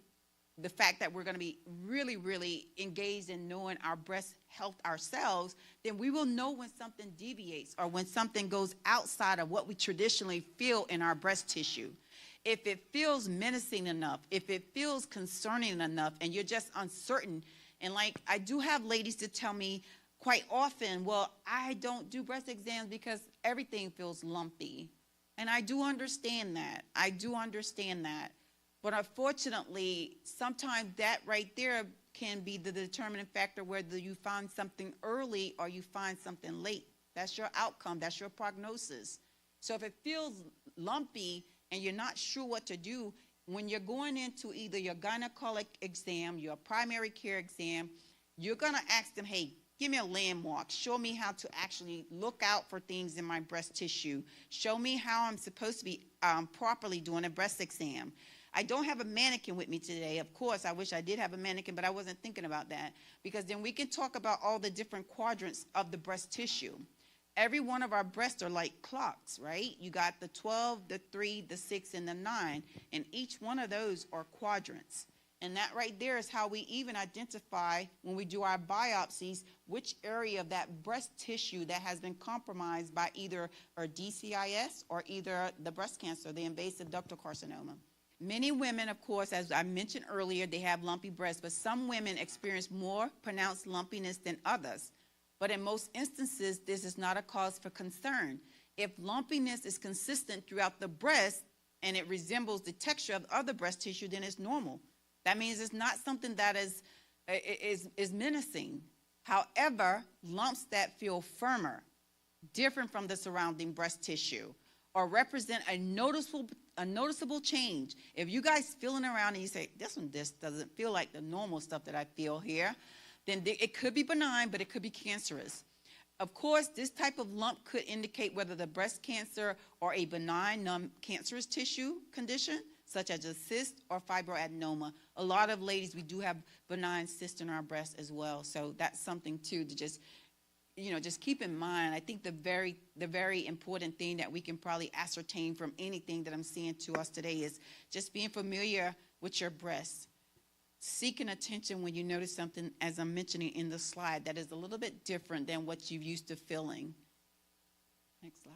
[SPEAKER 3] the fact that we're going to be really, really engaged in knowing our breast health ourselves, then we will know when something deviates or when something goes outside of what we traditionally feel in our breast tissue. If it feels menacing enough, if it feels concerning enough, and you're just uncertain, and like I do have ladies to tell me quite often, well, I don't do breast exams because everything feels lumpy. And I do understand that. I do understand that. But unfortunately, sometimes that right there can be the determining factor whether you find something early or you find something late. That's your outcome. That's your prognosis. So if it feels lumpy and you're not sure what to do, when you're going into either your gynecologic exam, your primary care exam, you're going to ask them, hey, give me a landmark. Show me how to actually look out for things in my breast tissue. Show me how I'm supposed to be properly doing a breast exam. I don't have a mannequin with me today. Of course, I wish I did have a mannequin, but I wasn't thinking about that, because then we can talk about all the different quadrants of the breast tissue. Every one of our breasts are like clocks, right? You got the 12, the 3, the 6, and the 9, and each one of those are quadrants. And that right there is how we even identify, when we do our biopsies, which area of that breast tissue that has been compromised by either or DCIS or either the breast cancer, the invasive ductal carcinoma. Many women, of course, as I mentioned earlier, they have lumpy breasts, but some women experience more pronounced lumpiness than others. But in most instances, this is not a cause for concern. If lumpiness is consistent throughout the breast and it resembles the texture of other breast tissue, then it's normal. That means it's not something that is menacing. However, lumps that feel firmer, different from the surrounding breast tissue, or represent a noticeable change. If you guys feeling around and you say, this one just doesn't feel like the normal stuff that I feel here, then it could be benign, but it could be cancerous. Of course, this type of lump could indicate whether the breast cancer or a benign non-cancerous tissue condition, such as a cyst or fibroadenoma. A lot of ladies, we do have benign cysts in our breast as well. So that's something too to just, just keep in mind. I think the very important thing that we can probably ascertain from anything that I'm seeing to us today is just being familiar with your breasts. Seeking attention when you notice something, as I'm mentioning in the slide, that is a little bit different than what you're used to feeling. Next slide.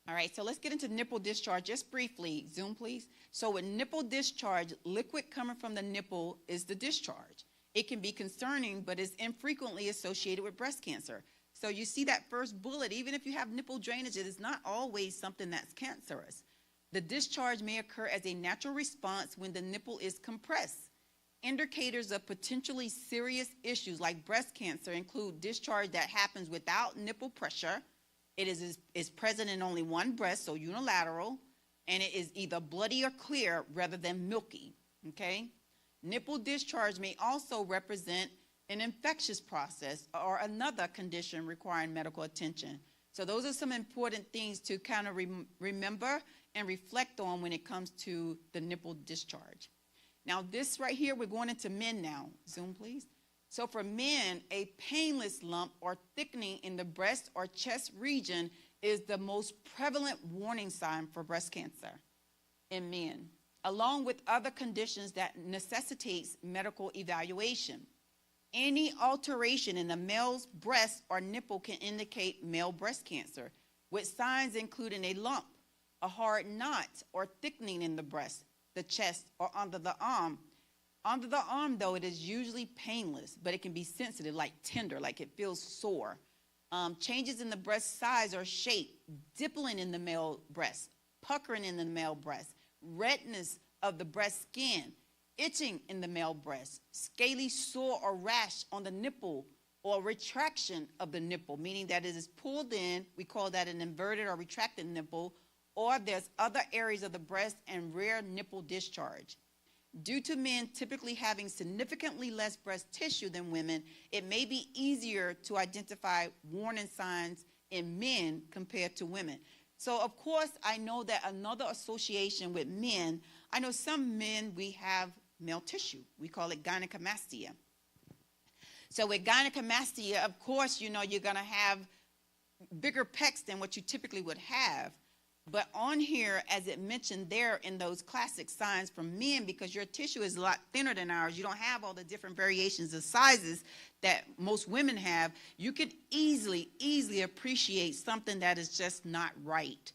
[SPEAKER 3] All right, so let's get into nipple discharge just briefly. Zoom, please. So with nipple discharge, liquid coming from the nipple is the discharge. It can be concerning, but is infrequently associated with breast cancer. So you see that first bullet, even if you have nipple drainage, it is not always something that's cancerous. The discharge may occur as a natural response when the nipple is compressed. Indicators of potentially serious issues like breast cancer include discharge that happens without nipple pressure. It is present in only one breast, so unilateral, and it is either bloody or clear rather than milky, okay? Nipple discharge may also represent an infectious process or another condition requiring medical attention. So those are some important things to kind of remember and reflect on when it comes to the nipple discharge. Now this right here, we're going into men now. Zoom, please. So for men, a painless lump or thickening in the breast or chest region is the most prevalent warning sign for breast cancer in men, along with other conditions that necessitates medical evaluation. Any alteration in the male's breast or nipple can indicate male breast cancer, with signs including a lump, a hard knot or thickening in the breast, the chest, or under the arm. Under the arm, though, it is usually painless, but it can be sensitive, like tender, like it feels sore. Changes in the breast size or shape, dimpling in the male breast, puckering in the male breast, redness of the breast skin, itching in the male breast, scaly sore or rash on the nipple, or retraction of the nipple, meaning that it is pulled in. We call that an inverted or retracted nipple, or there's other areas of the breast and rare nipple discharge. Due to men typically having significantly less breast tissue than women, it may be easier to identify warning signs in men compared to women. So, of course, I know that another association with men, I know some men, we have male tissue. We call it gynecomastia. So with gynecomastia, of course, you're going to have bigger pecs than what you typically would have. But on here, as it mentioned there in those classic signs from men, because your tissue is a lot thinner than ours, you don't have all the different variations of sizes that most women have, you could easily appreciate something that is just not right.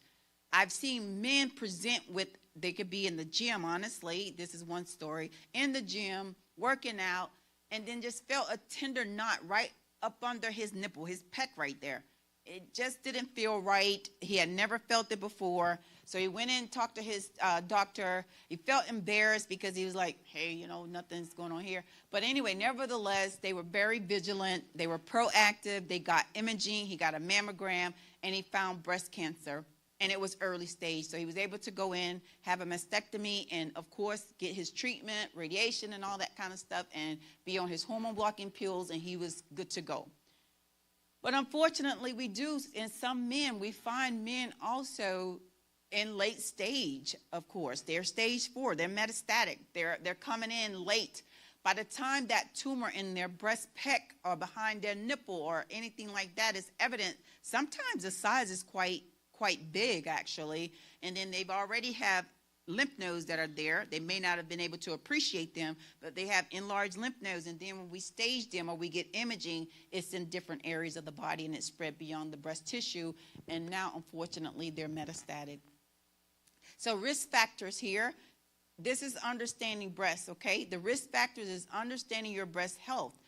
[SPEAKER 3] I've seen men present with, they could be in the gym, honestly, this is one story, in the gym, working out, and then just felt a tender knot right up under his nipple, his pec right there. It just didn't feel right. He had never felt it before. So he went in and talked to his doctor. He felt embarrassed because he was like, hey, nothing's going on here. But anyway, nevertheless, they were very vigilant. They were proactive. They got imaging. He got a mammogram, and he found breast cancer. And it was early stage. So he was able to go in, have a mastectomy, and, of course, get his treatment, radiation, and all that kind of stuff, and be on his hormone-blocking pills, and he was good to go. But unfortunately, we do, in some men, we find men also in late stage, of course. They're stage 4. They're metastatic. They're coming in late. By the time that tumor in their breast pec or behind their nipple or anything like that is evident, sometimes the size is quite big, actually. And then they've already have lymph nodes that are there. They may not have been able to appreciate them, but they have enlarged lymph nodes. And then when we stage them or we get imaging, it's in different areas of the body and it's spread beyond the breast tissue. And now, unfortunately, they're metastatic. So risk factors here. This is understanding breast, okay? The risk factors is understanding your breast health.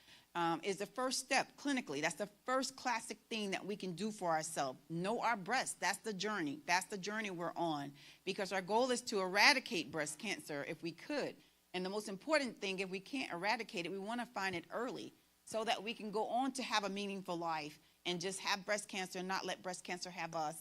[SPEAKER 3] Is the first step clinically. That's the first classic thing that we can do for ourselves. Know our breasts. That's the journey. That's the journey we're on, because our goal is to eradicate breast cancer if we could. And the most important thing, if we can't eradicate it, we want to find it early so that we can go on to have a meaningful life and just have breast cancer and not let breast cancer have us.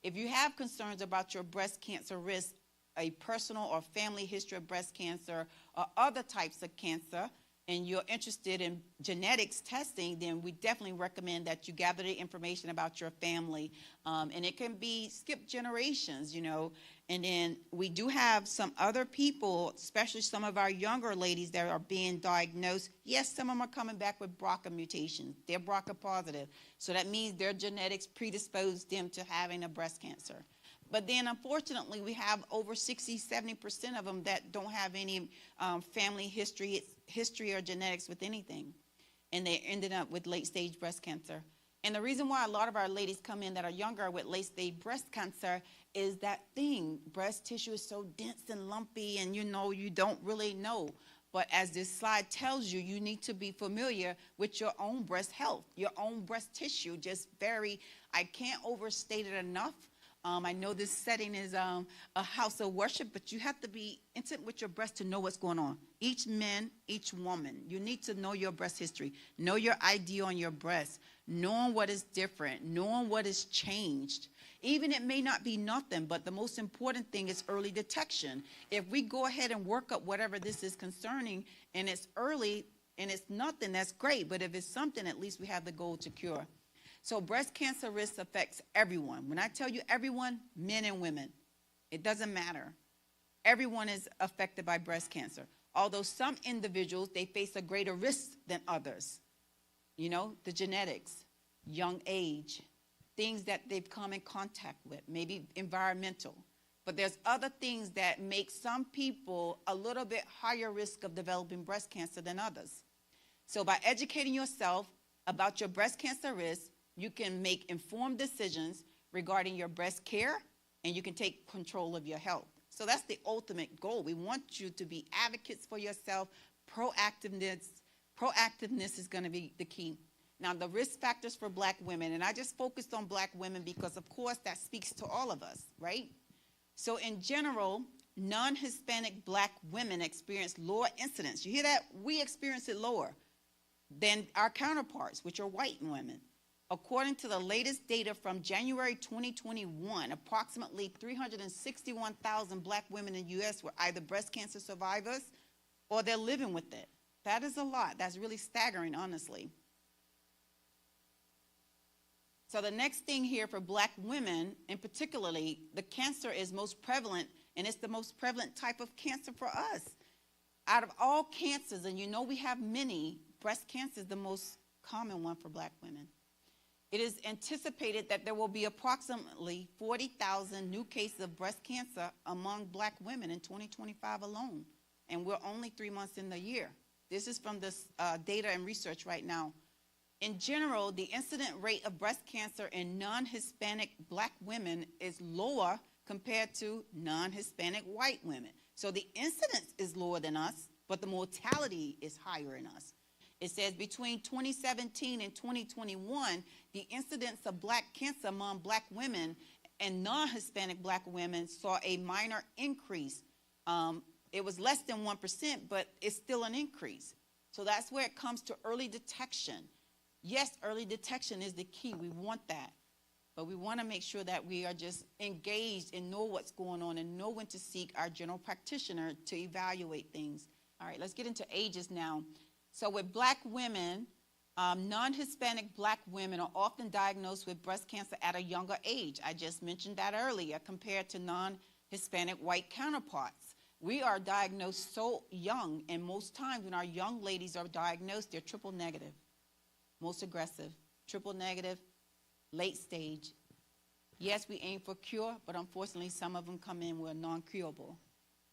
[SPEAKER 3] If you have concerns about your breast cancer risk, a personal or family history of breast cancer or other types of cancer, and you're interested in genetics testing, then we definitely recommend that you gather the information about your family. And it can be skip generations, you know. And then we do have some other people, especially some of our younger ladies that are being diagnosed. Yes, some of them are coming back with BRCA mutations. They're BRCA positive. So that means their genetics predisposed them to having a breast cancer. But then, unfortunately, we have over 60, 70% of them that don't have any family history or genetics with anything. And they ended up with late-stage breast cancer. And the reason why a lot of our ladies come in that are younger with late-stage breast cancer is that thing. Breast tissue is so dense and lumpy, and, you know, you don't really know. But as this slide tells you, you need to be familiar with your own breast health, your own breast tissue. Just I can't overstate it enough. I know this setting is a house of worship, but you have to be intimate with your breast to know what's going on. Each man, each woman, you need to know your breast history, know your ID on your breast, knowing what is different, knowing what is changed. Even it may not be nothing, but the most important thing is early detection. If we go ahead and work up whatever this is concerning, and it's early and it's nothing, that's great. But if it's something, at least we have the goal to cure. So breast cancer risk affects everyone. When I tell you everyone, men and women, it doesn't matter. Everyone is affected by breast cancer. Although some individuals, they face a greater risk than others. You know, the genetics, young age, things that they've come in contact with, maybe environmental. But there's other things that make some people a little bit higher risk of developing breast cancer than others. So by educating yourself about your breast cancer risk, you can make informed decisions regarding your breast care, and you can take control of your health. So that's the ultimate goal. We want you to be advocates for yourself. Proactiveness is going to be the key. Now, the risk factors for Black women, and I just focused on Black women because, of course, that speaks to all of us, right? So in general, non-Hispanic Black women experience lower incidence. You hear that? We experience it lower than our counterparts, which are white women. According to the latest data from January 2021, approximately 361,000 Black women in the U.S. were either breast cancer survivors or they're living with it. That is a lot. That's really staggering, honestly. So the next thing here for Black women, and particularly, the cancer is most prevalent, and it's the most prevalent type of cancer for us. Out of all cancers, and you know we have many, breast cancer is the most common one for Black women. It is anticipated that there will be approximately 40,000 new cases of breast cancer among Black women in 2025 alone, and we're only 3 months in the year. This is from this data and research right now. In general, the incident rate of breast cancer in non-Hispanic Black women is lower compared to non-Hispanic white women. So the incidence is lower than us, but the mortality is higher in us. It says between 2017 and 2021, the incidence of Black cancer among Black women and non-Hispanic Black women saw a minor increase. It was less than 1%, but it's still an increase. So that's where it comes to early detection. Yes, early detection is the key. We want that. But we want to make sure that we are just engaged and know what's going on and know when to seek our general practitioner to evaluate things. All right, let's get into ages now. So with Black women, non-Hispanic Black women are often diagnosed with breast cancer at a younger age. I just mentioned that earlier compared to non-Hispanic white counterparts. We are diagnosed so young, and most times when our young ladies are diagnosed, they're triple negative, most aggressive, triple negative, late stage. Yes, we aim for cure, but unfortunately some of them come in with non-curable.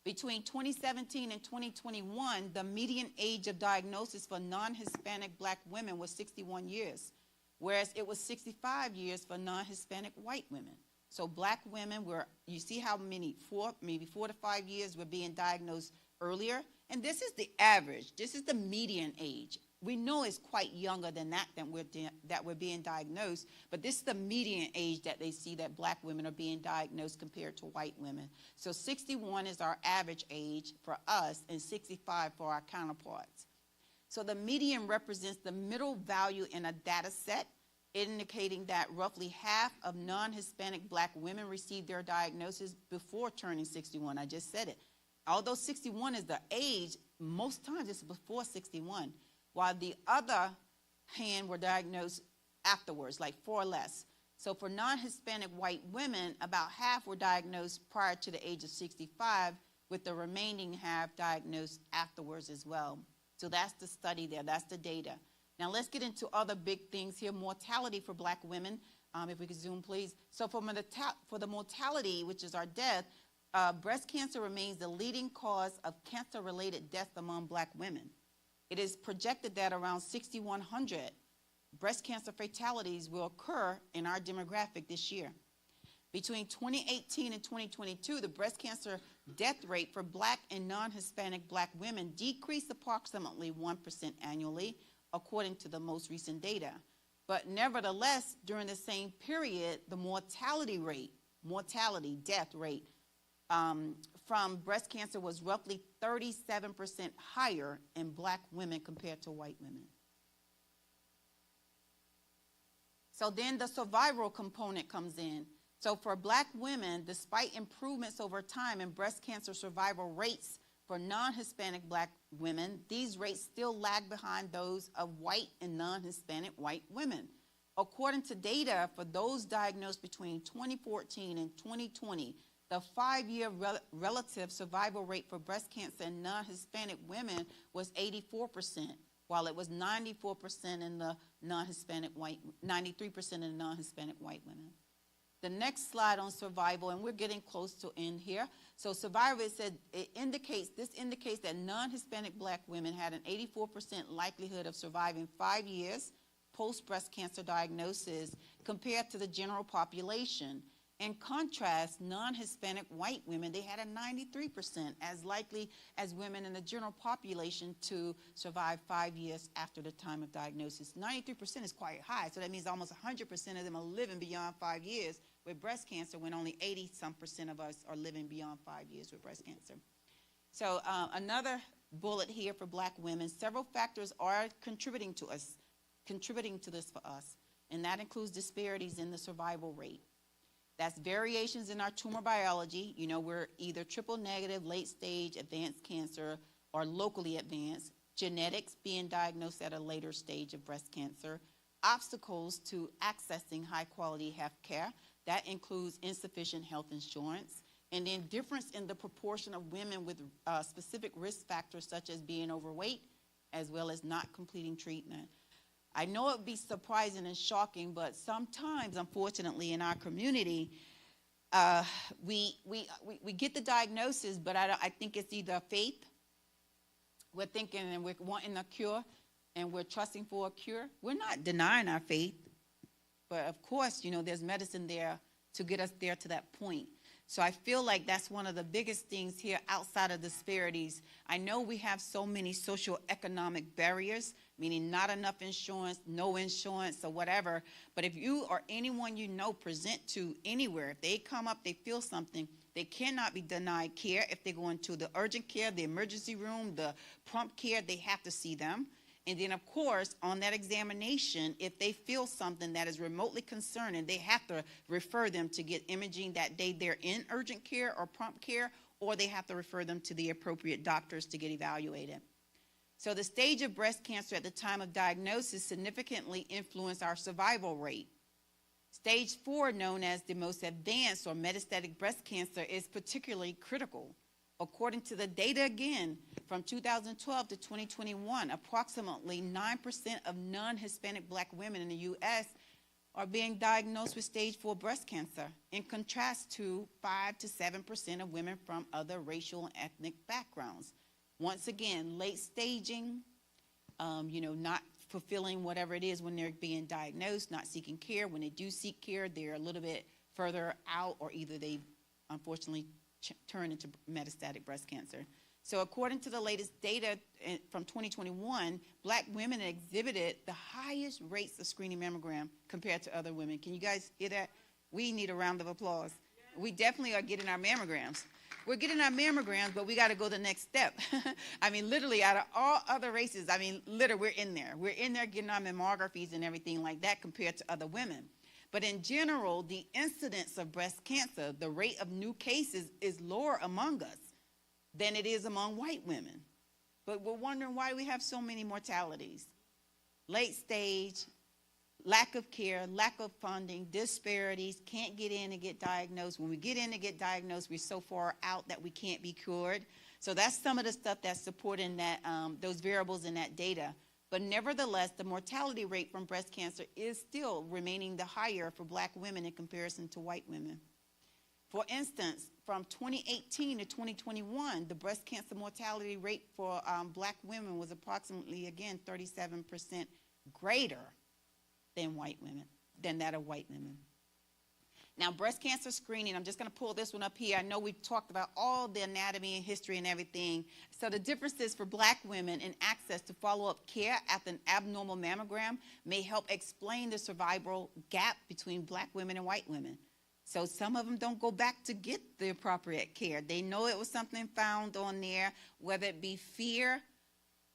[SPEAKER 3] Between 2017 and 2021, the median age of diagnosis for non-Hispanic Black women was 61 years, whereas it was 65 years for non-Hispanic white women. So Black women were, you see how many, maybe 4 to 5 years were being diagnosed earlier? And this is the average. This is the median age. We know it's quite younger than that we're being diagnosed, but this is the median age that they see that Black women are being diagnosed compared to white women. So 61 is our average age for us and 65 for our counterparts. So the median represents the middle value in a data set, indicating that roughly half of non-Hispanic Black women received their diagnosis before turning 61. I just said it. although 61 is the age, most times it's before 61, while the other hand were diagnosed afterwards, like 4 or less. So for non-Hispanic white women, about half were diagnosed prior to the age of 65, with the remaining half diagnosed afterwards as well. So that's the study there, that's the data. Now let's get into other big things here. Mortality for black women, if we could zoom please. So for the mortality, which is our death, breast cancer remains the leading cause of cancer-related death among black women. It is projected that around 6,100 breast cancer fatalities will occur in our demographic this year. Between 2018 and 2022, the breast cancer death rate for black and non-Hispanic black women decreased approximately 1% annually, according to the most recent data. But nevertheless, during the same period, the death rate from breast cancer was roughly 37% higher in black women compared to white women. So then the survival component comes in. So for black women, despite improvements over time in breast cancer survival rates for non-Hispanic black women, these rates still lag behind those of white and non-Hispanic white women. According to data for those diagnosed between 2014 and 2020, the 5-year relative survival rate for breast cancer in non-Hispanic women was 84%, while it was 94% in the non-Hispanic white, 93% in the non-Hispanic white women. The next slide on survival, and we're getting close to end here. So survival, this indicates that non-Hispanic black women had an 84% likelihood of surviving 5 years post-breast cancer diagnosis compared to the general population. In contrast, non-Hispanic white women, they had a 93% as likely as women in the general population to survive 5 years after the time of diagnosis. 93% is quite high, so that means almost 100% of them are living beyond 5 years with breast cancer, when only 80-some% of us are living beyond 5 years with breast cancer. So another bullet here for black women, several factors are contributing to this for us, and that includes disparities in the survival rate. That's variations in our tumor biology. You know, we're either triple negative, late stage, advanced cancer, or locally advanced. Genetics, being diagnosed at a later stage of breast cancer. Obstacles to accessing high quality health care. That includes insufficient health insurance. And then difference in the proportion of women with specific risk factors, such as being overweight, as well as not completing treatment. I know it would be surprising and shocking, but sometimes, unfortunately, in our community, we get the diagnosis, but I think it's either faith. We're thinking and we're wanting a cure, and we're trusting for a cure. We're not denying our faith, but of course, you know, there's medicine there to get us there to that point. So I feel like that's one of the biggest things here outside of disparities. I know we have so many socioeconomic barriers, meaning not enough insurance, no insurance, or whatever. But if you or anyone you know present to anywhere, if they come up, they feel something, they cannot be denied care. If they go into the urgent care, the emergency room, the prompt care, they have to see them. And then, of course, on that examination, if they feel something that is remotely concerning, they have to refer them to get imaging that day they're in urgent care or prompt care, or they have to refer them to the appropriate doctors to get evaluated. So the stage of breast cancer at the time of diagnosis significantly influenced our survival rate. Stage 4, known as the most advanced or metastatic breast cancer, is particularly critical. According to the data again, from 2012 to 2021, approximately 9% of non-Hispanic black women in the U.S. are being diagnosed with stage 4 breast cancer, in contrast to 5 to 7% of women from other racial and ethnic backgrounds. Once again, late staging, not fulfilling whatever it is when they're being diagnosed, not seeking care. When they do seek care, they're a little bit further out, or either they unfortunately turn into metastatic breast cancer. So according to the latest data from 2021, black women exhibited the highest rates of screening mammogram compared to other women. Can you guys hear that? We need a round of applause. We definitely are getting our mammograms. We're getting our mammograms, but we got to go the next step. I mean, literally, out of all other races, literally, we're in there. We're in there getting our mammographies and everything like that compared to other women. But in general, the incidence of breast cancer, the rate of new cases, is lower among us. than it is among white women. But we're wondering why we have so many mortalities. Late stage, lack of care, lack of funding, disparities, can't get in and get diagnosed. When we get in and get diagnosed, we're so far out that we can't be cured. So that's some of the stuff that's supporting that, those variables in that data. But nevertheless, the mortality rate from breast cancer is still remaining the higher for black women in comparison to white women. For instance, from 2018 to 2021, the breast cancer mortality rate for black women was approximately, again, 37% greater than white women, than that of white women. Now, breast cancer screening, I'm just going to pull this one up here. I know we've talked about all the anatomy and history and everything. So the differences for black women in access to follow-up care after an abnormal mammogram may help explain the survival gap between black women and white women. So some of them don't go back to get the appropriate care. They know it was something found on there, whether it be fear,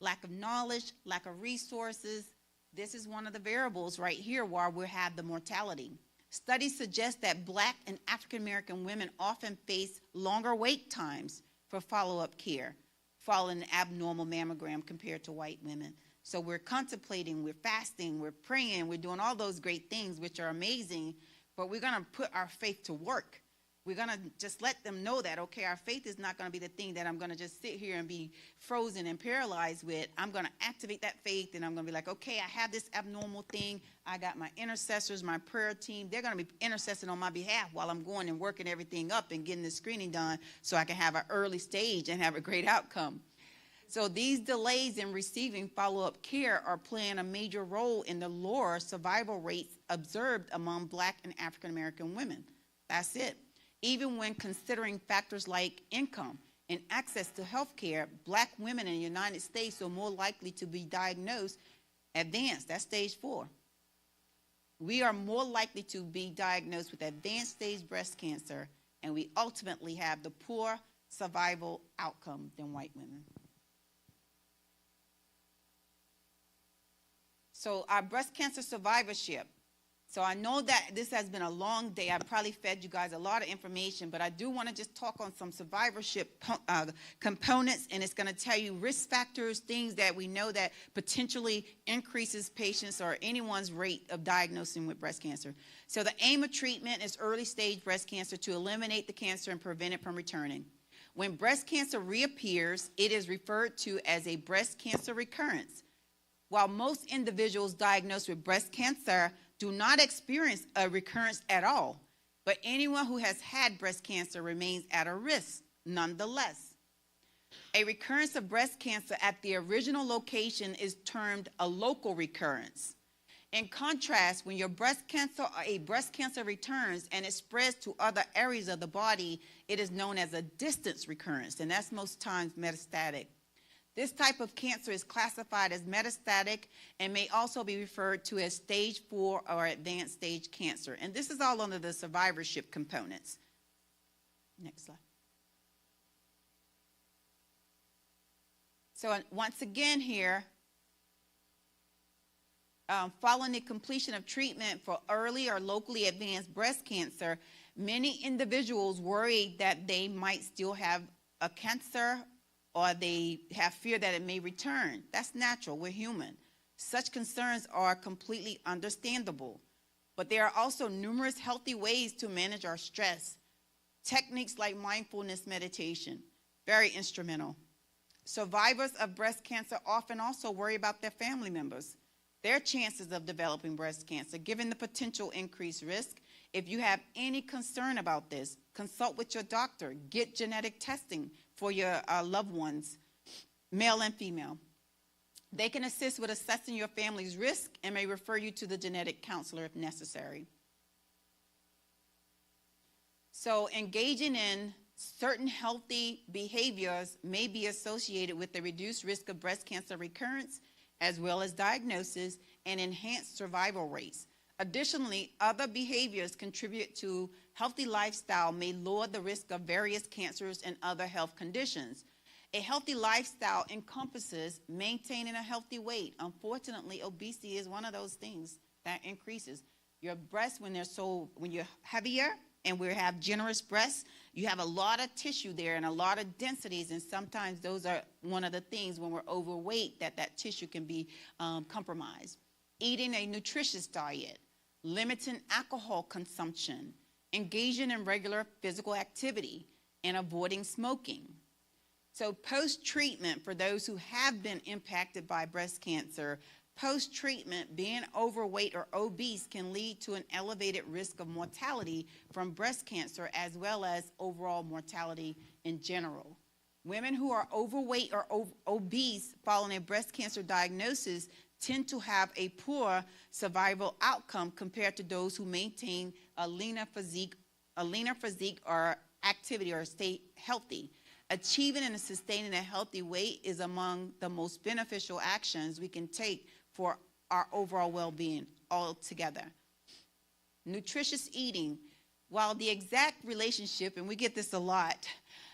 [SPEAKER 3] lack of knowledge, lack of resources. This is one of the variables right here where we have the mortality. Studies suggest that black and African American women often face longer wait times for follow-up care following an abnormal mammogram compared to white women. So we're contemplating, we're fasting, we're praying, we're doing all those great things which are amazing, but we're going to put our faith to work. We're going to just let them know that, okay, our faith is not going to be the thing that I'm going to just sit here and be frozen and paralyzed with. I'm going to activate that faith, and I'm going to be like, okay, I have this abnormal thing. I got my intercessors, my prayer team. They're going to be intercessing on my behalf while I'm going and working everything up and getting the screening done so I can have an early stage and have a great outcome. So these delays in receiving follow-up care are playing a major role in the lower survival rates observed among black and African American women. That's it. Even when considering factors like income and access to health care, black women in the United States are more likely to be diagnosed advanced, that's stage 4. We are more likely to be diagnosed with advanced stage breast cancer, and we ultimately have the poor survival outcome than white women. So our breast cancer survivorship. So I know that this has been a long day. I probably fed you guys a lot of information, but I do want to just talk on some survivorship components, and it's going to tell you risk factors, things that we know that potentially increases patients or anyone's rate of diagnosing with breast cancer. So the aim of treatment is early stage breast cancer to eliminate the cancer and prevent it from returning. When breast cancer reappears, it is referred to as a breast cancer recurrence. While most individuals diagnosed with breast cancer do not experience a recurrence at all, but anyone who has had breast cancer remains at a risk nonetheless. A recurrence of breast cancer at the original location is termed a local recurrence. In contrast, when a breast cancer returns and it spreads to other areas of the body, it is known as a distant recurrence, and that's most times metastatic. This type of cancer is classified as metastatic and may also be referred to as stage 4 or advanced stage cancer. And this is all under the survivorship components. Next slide. So once again here, following the completion of treatment for early or locally advanced breast cancer, many individuals worry that they might still have a cancer or they have fear that it may return. That's natural, we're human. Such concerns are completely understandable. But there are also numerous healthy ways to manage our stress. Techniques like mindfulness meditation, very instrumental. Survivors of breast cancer often also worry about their family members, their chances of developing breast cancer, given the potential increased risk. If you have any concern about this, consult with your doctor, get genetic testing for your loved ones, male and female. They can assist with assessing your family's risk and may refer you to the genetic counselor if necessary. So engaging in certain healthy behaviors may be associated with the reduced risk of breast cancer recurrence, as well as diagnosis and enhanced survival rates. Additionally, other behaviors contribute to healthy lifestyle may lower the risk of various cancers and other health conditions. A healthy lifestyle encompasses maintaining a healthy weight. Unfortunately, obesity is one of those things that increases. Your breasts, when you're heavier, and we have generous breasts, you have a lot of tissue there and a lot of densities, and sometimes those are one of the things when we're overweight that tissue can be compromised. Eating a nutritious diet, limiting alcohol consumption, engaging in regular physical activity, and avoiding smoking. So post-treatment, for those who have been impacted by breast cancer, post-treatment, being overweight or obese can lead to an elevated risk of mortality from breast cancer as well as overall mortality in general. Women who are overweight or obese following a breast cancer diagnosis tend to have a poor survival outcome compared to those who maintain a leaner physique or activity or stay healthy. Achieving and sustaining a healthy weight is among the most beneficial actions we can take for our overall well-being altogether. Nutritious eating, while the exact relationship, and we get this a lot,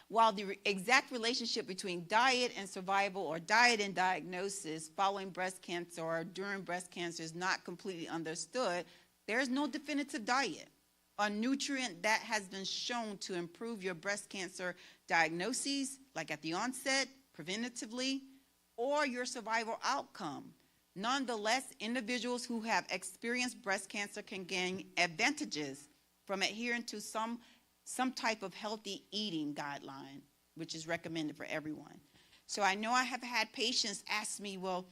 [SPEAKER 3] while the exact relationship between diet and survival or diet and diagnosis following breast cancer or during breast cancer is not completely understood, there's no definitive diet or nutrient that has been shown to improve your breast cancer diagnoses, like at the onset, preventatively, or your survival outcome. Nonetheless, individuals who have experienced breast cancer can gain advantages from adhering to some type of healthy eating guideline, which is recommended for everyone. So I know I have had patients ask me, well,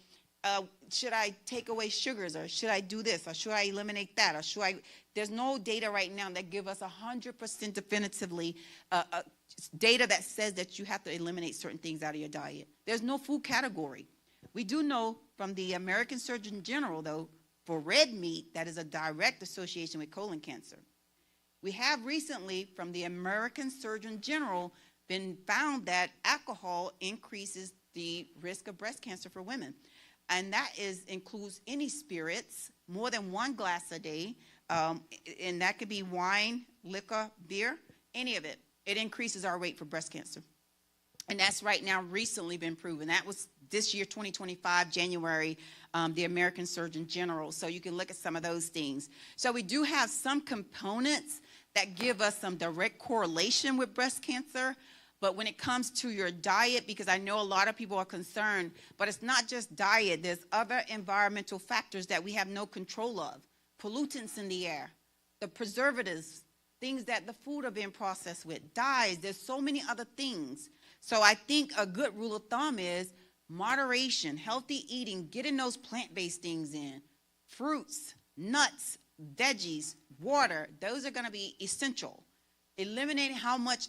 [SPEAKER 3] should I take away sugars, or should I do this, or should I eliminate that, or should I? There's no data right now that give us 100% definitively data that says that you have to eliminate certain things out of your diet. There's no food category. We do know from the American Surgeon General, though, for red meat, that is a direct association with colon cancer. We have recently, from the American Surgeon General, been found that alcohol increases the risk of breast cancer for women. And that includes any spirits, more than 1 glass a day, and that could be wine, liquor, beer, any of it. It increases our rate for breast cancer. And that's right now recently been proven. That was this year, 2025, January, the American Surgeon General. So you can look at some of those things. So we do have some components that give us some direct correlation with breast cancer. But when it comes to your diet, because I know a lot of people are concerned, but it's not just diet. There's other environmental factors that we have no control of. Pollutants in the air, the preservatives, things that the food are being processed with, dyes. There's so many other things. So I think a good rule of thumb is moderation, healthy eating, getting those plant-based things in, fruits, nuts, veggies, water. Those are going to be essential. Eliminating how much,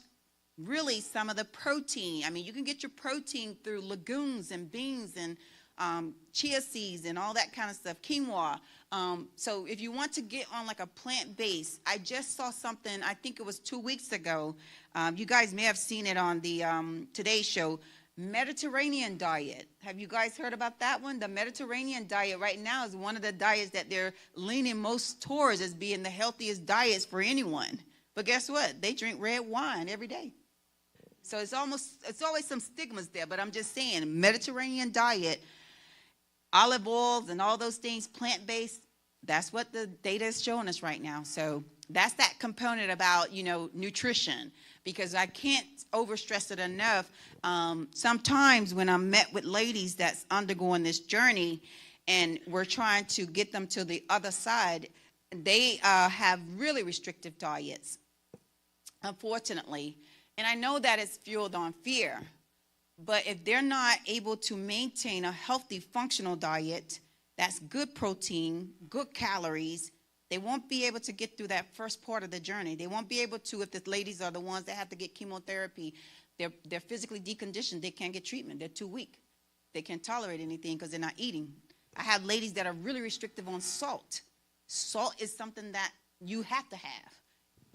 [SPEAKER 3] really, some of the protein. I mean, you can get your protein through legumes and beans and chia seeds and all that kind of stuff, quinoa. So if you want to get on like a plant-based, I just saw something, I think it was 2 weeks ago. You guys may have seen it on the Today Show, Mediterranean diet. Have you guys heard about that one? The Mediterranean diet right now is one of the diets that they're leaning most towards as being the healthiest diets for anyone. But guess what? They drink red wine every day. So it's always some stigmas there, but I'm just saying, Mediterranean diet, olive oils and all those things, plant-based, that's what the data is showing us right now. So that's that component about, nutrition, because I can't overstress it enough. Sometimes when I'm met with ladies that's undergoing this journey and we're trying to get them to the other side, they have really restrictive diets, unfortunately. And I know that it's fueled on fear, but if they're not able to maintain a healthy, functional diet, that's good protein, good calories, they won't be able to get through that first part of the journey. They won't be able to, if the ladies are the ones that have to get chemotherapy, they're physically deconditioned, they can't get treatment, they're too weak. They can't tolerate anything because they're not eating. I have ladies that are really restrictive on salt. Salt is something that you have to have.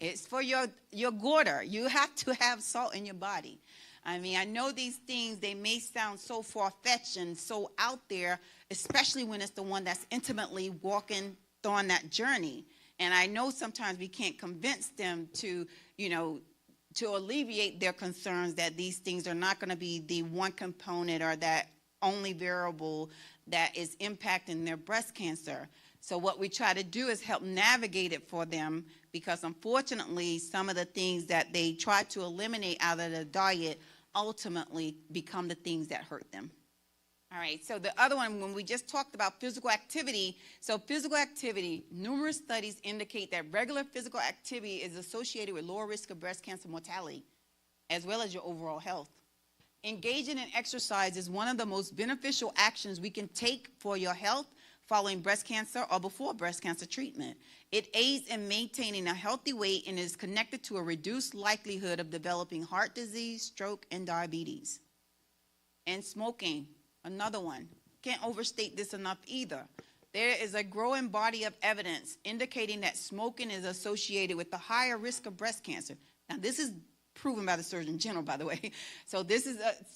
[SPEAKER 3] It's for your goiter. You have to have salt in your body. I mean, I know these things, they may sound so far-fetched and so out there, especially when it's the one that's intimately walking on that journey. And I know sometimes we can't convince them to alleviate their concerns that these things are not going to be the one component or that only variable that is impacting their breast cancer. So what we try to do is help navigate it for them, because unfortunately, some of the things that they try to eliminate out of the diet ultimately become the things that hurt them. All right, so the other one, when we just talked about physical activity, so physical activity, numerous studies indicate that regular physical activity is associated with lower risk of breast cancer mortality, as well as your overall health. Engaging in exercise is one of the most beneficial actions we can take for your health following breast cancer or before breast cancer treatment. It aids in maintaining a healthy weight and is connected to a reduced likelihood of developing heart disease, stroke, and diabetes. And smoking, another one. Can't overstate this enough either. There is a growing body of evidence indicating that smoking is associated with the higher risk of breast cancer. Now, this is proven by the Surgeon General, by the way. So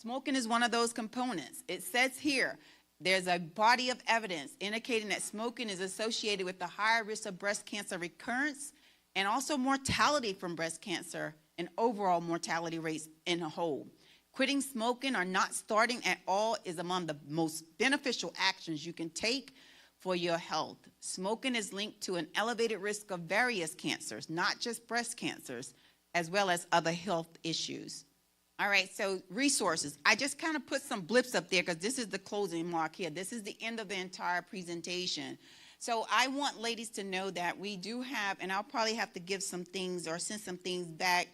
[SPEAKER 3] smoking is one of those components. It says here, there's a body of evidence indicating that smoking is associated with the higher risk of breast cancer recurrence and also mortality from breast cancer and overall mortality rates in a whole. Quitting smoking or not starting at all is among the most beneficial actions you can take for your health. Smoking is linked to an elevated risk of various cancers, not just breast cancers, as well as other health issues. All right, so resources. I just kind of put some blips up there because this is the closing mark here. This is the end of the entire presentation. So I want ladies to know that we do have, and I'll probably have to give some things or send some things back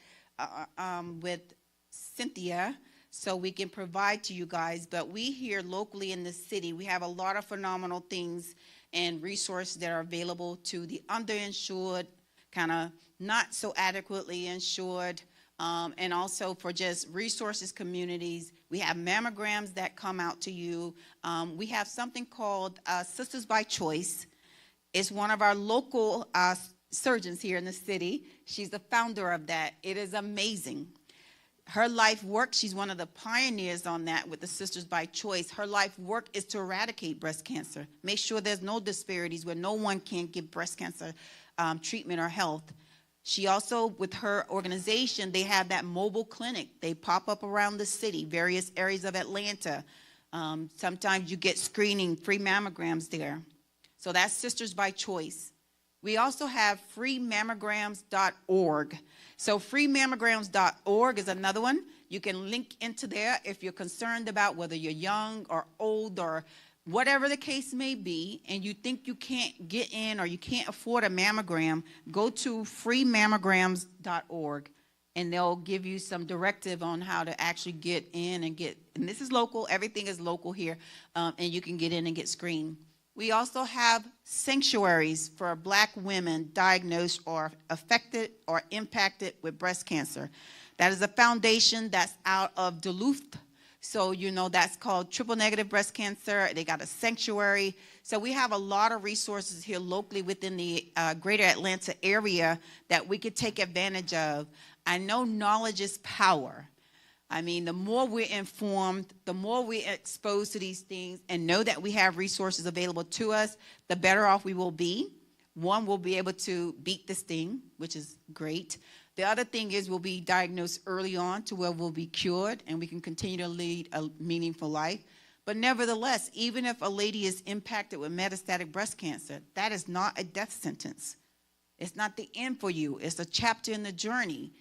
[SPEAKER 3] with Cynthia so we can provide to you guys. But we here locally in the city, we have a lot of phenomenal things and resources that are available to the underinsured, kind of not so adequately insured, and also for just resources communities. We have mammograms that come out to you. We have something called Sisters by Choice. It's one of our local surgeons here in the city. She's the founder of that. It is amazing. Her life work, she's one of the pioneers on that with the Sisters by Choice. Her life work is to eradicate breast cancer. Make sure there's no disparities where no one can get breast cancer treatment or health. She also, with her organization, they have that mobile clinic. They pop up around the city, various areas of Atlanta. Sometimes you get screening, free mammograms there. So that's Sisters by Choice. We also have freemammograms.org. So freemammograms.org is another one. You can link into there if you're concerned about whether you're young or old or whatever the case may be, and you think you can't get in or you can't afford a mammogram, go to freemammograms.org, and they'll give you some directive on how to actually get in and this is local, everything is local here, and you can get in and get screened. We also have sanctuaries for Black women diagnosed or affected or impacted with breast cancer. That is a foundation that's out of Duluth. So, that's called Triple Negative Breast Cancer. They got a sanctuary. So we have a lot of resources here locally within the greater Atlanta area that we could take advantage of. I know knowledge is power. I mean, the more we're informed, the more we're exposed to these things and know that we have resources available to us, the better off we will be. One, we'll be able to beat this thing, which is great. The other thing is we'll be diagnosed early on to where we'll be cured and we can continue to lead a meaningful life. But nevertheless, even if a lady is impacted with metastatic breast cancer, that is not a death sentence. It's not the end for you. It's a chapter in the journey.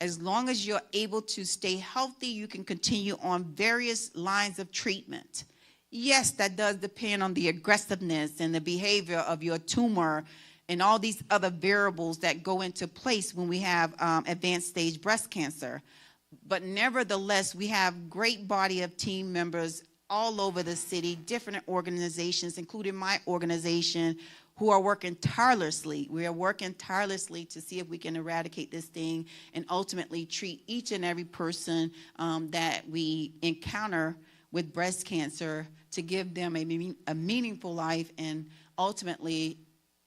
[SPEAKER 3] As long as you're able to stay healthy, you can continue on various lines of treatment. Yes, that does depend on the aggressiveness and the behavior of your tumor and all these other variables that go into place when we have advanced stage breast cancer. But nevertheless, we have great body of team members all over the city, different organizations, including my organization, who are working tirelessly. We are working tirelessly to see if we can eradicate this thing and ultimately treat each and every person that we encounter with breast cancer to give them a meaningful life and ultimately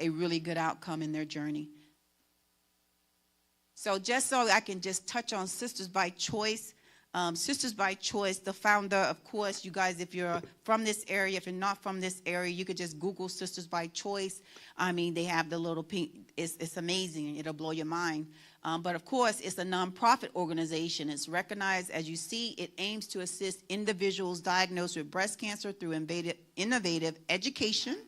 [SPEAKER 3] a really good outcome in their journey. So just so I can just touch on Sisters by Choice. Sisters by Choice, the founder, of course, you guys, if you're from this area, if you're not from this area, you could just Google Sisters by Choice. I mean, they have the little pink, it's amazing. It'll blow your mind. But of course, it's a nonprofit organization. It's recognized, as you see, it aims to assist individuals diagnosed with breast cancer through innovative education,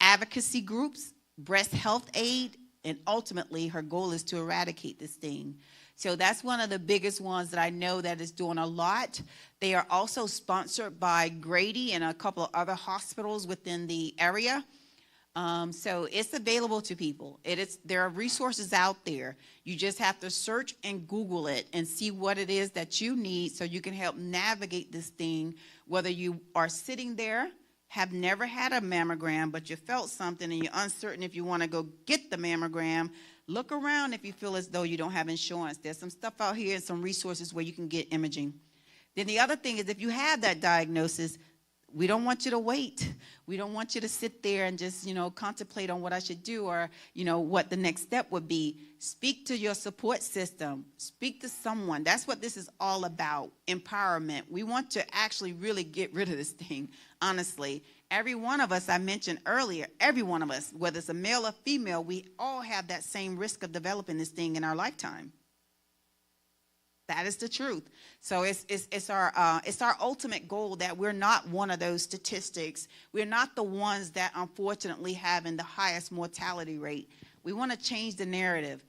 [SPEAKER 3] advocacy groups, breast health aid, and ultimately her goal is to eradicate this thing. So that's one of the biggest ones that I know that is doing a lot. They are also sponsored by Grady and a couple of other hospitals within the area. So it's available to people. There are resources out there. You just have to search and Google it and see what it is that you need so you can help navigate this thing, whether you are sitting there, have never had a mammogram, but you felt something and you're uncertain if you want to go get the mammogram. Look around if you feel as though you don't have insurance. There's some stuff out here and some resources where you can get imaging. Then the other thing is, if you have that diagnosis, we don't want you to wait. We don't want you to sit there and just, contemplate on what I should do or, what the next step would be. Speak to your support system. Speak to someone. That's what this is all about, empowerment. We want to actually really get rid of this thing, honestly. Every one of us, I mentioned earlier, every one of us, whether it's a male or female, we all have that same risk of developing this thing in our lifetime. That is the truth. So it's our ultimate goal that we're not one of those statistics. We're not the ones that unfortunately having the highest mortality rate. We want to change the narrative.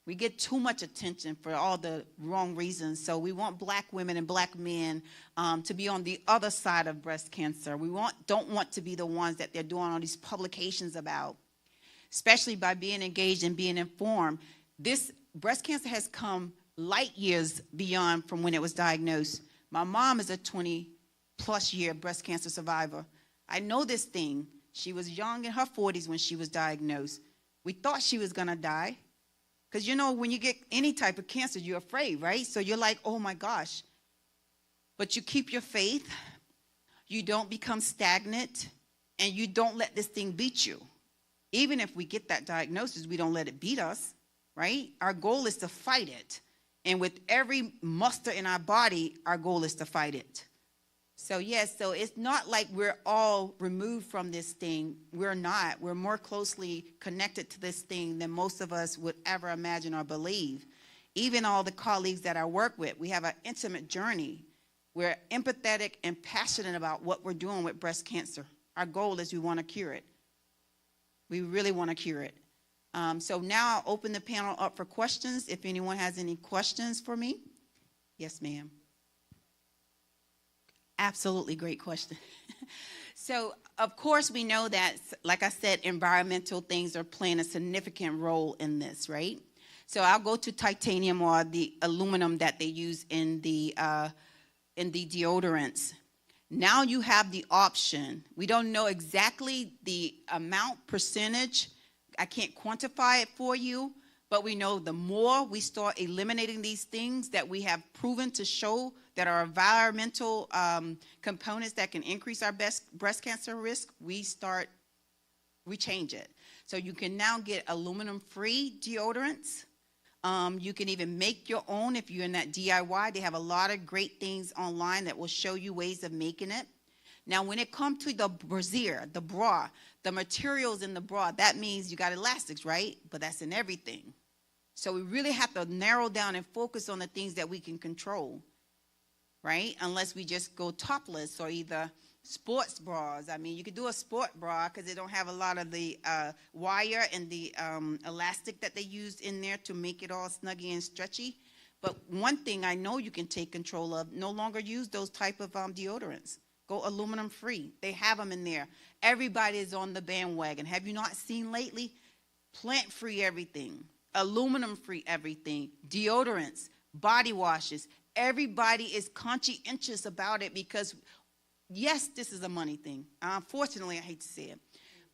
[SPEAKER 3] We get too much attention for all the wrong reasons. So we want black women and black men to be on the other side of breast cancer. We don't want to be the ones that they're doing all these publications about, especially by being engaged and being informed. This breast cancer has come light years beyond from when it was diagnosed. My mom is a 20-plus year breast cancer survivor. I know this thing. She was young in her 40s when she was diagnosed. We thought she was going to die. Because, when you get any type of cancer, you're afraid, right? So you're like, oh, my gosh. But you keep your faith. You don't become stagnant. And you don't let this thing beat you. Even if we get that diagnosis, we don't let it beat us, right? Our goal is to fight it. And with every muster in our body, our goal is to fight it. So, yes, so it's not like we're all removed from this thing. We're not. We're more closely connected to this thing than most of us would ever imagine or believe. Even all the colleagues that I work with, we have an intimate journey. We're empathetic and passionate about what we're doing with breast cancer. Our goal is we want to cure it. We really want to cure it. So now I'll open the panel up for questions. If anyone has any questions for me. Yes, ma'am. Absolutely great question. So, of course, we know that, like I said, environmental things are playing a significant role in this, right? So I'll go to titanium or the aluminum that they use in the deodorants. Now you have the option. We don't know exactly the amount, percentage. I can't quantify it for you, but we know the more we start eliminating these things that we have proven to show that are environmental components that can increase our breast cancer risk, we change it. So you can now get aluminum-free deodorants. You can even make your own if you're in that DIY. They have a lot of great things online that will show you ways of making it. Now, when it comes to the brassiere, the bra, the materials in the bra, that means you got elastics, right? But that's in everything. So we really have to narrow down and focus on the things that we can control, right? Unless we just go topless or either sports bras. I mean, you could do a sport bra because they don't have a lot of the wire and the elastic that they used in there to make it all snuggy and stretchy. But one thing I know you can take control of, no longer use those type of deodorants. Go aluminum free. They have them in there. Everybody is on the bandwagon. Have you not seen lately? Plant free everything. Aluminum free everything. Deodorants, body washes. Everybody is conscientious about it because, yes, this is a money thing. Unfortunately, I hate to say it.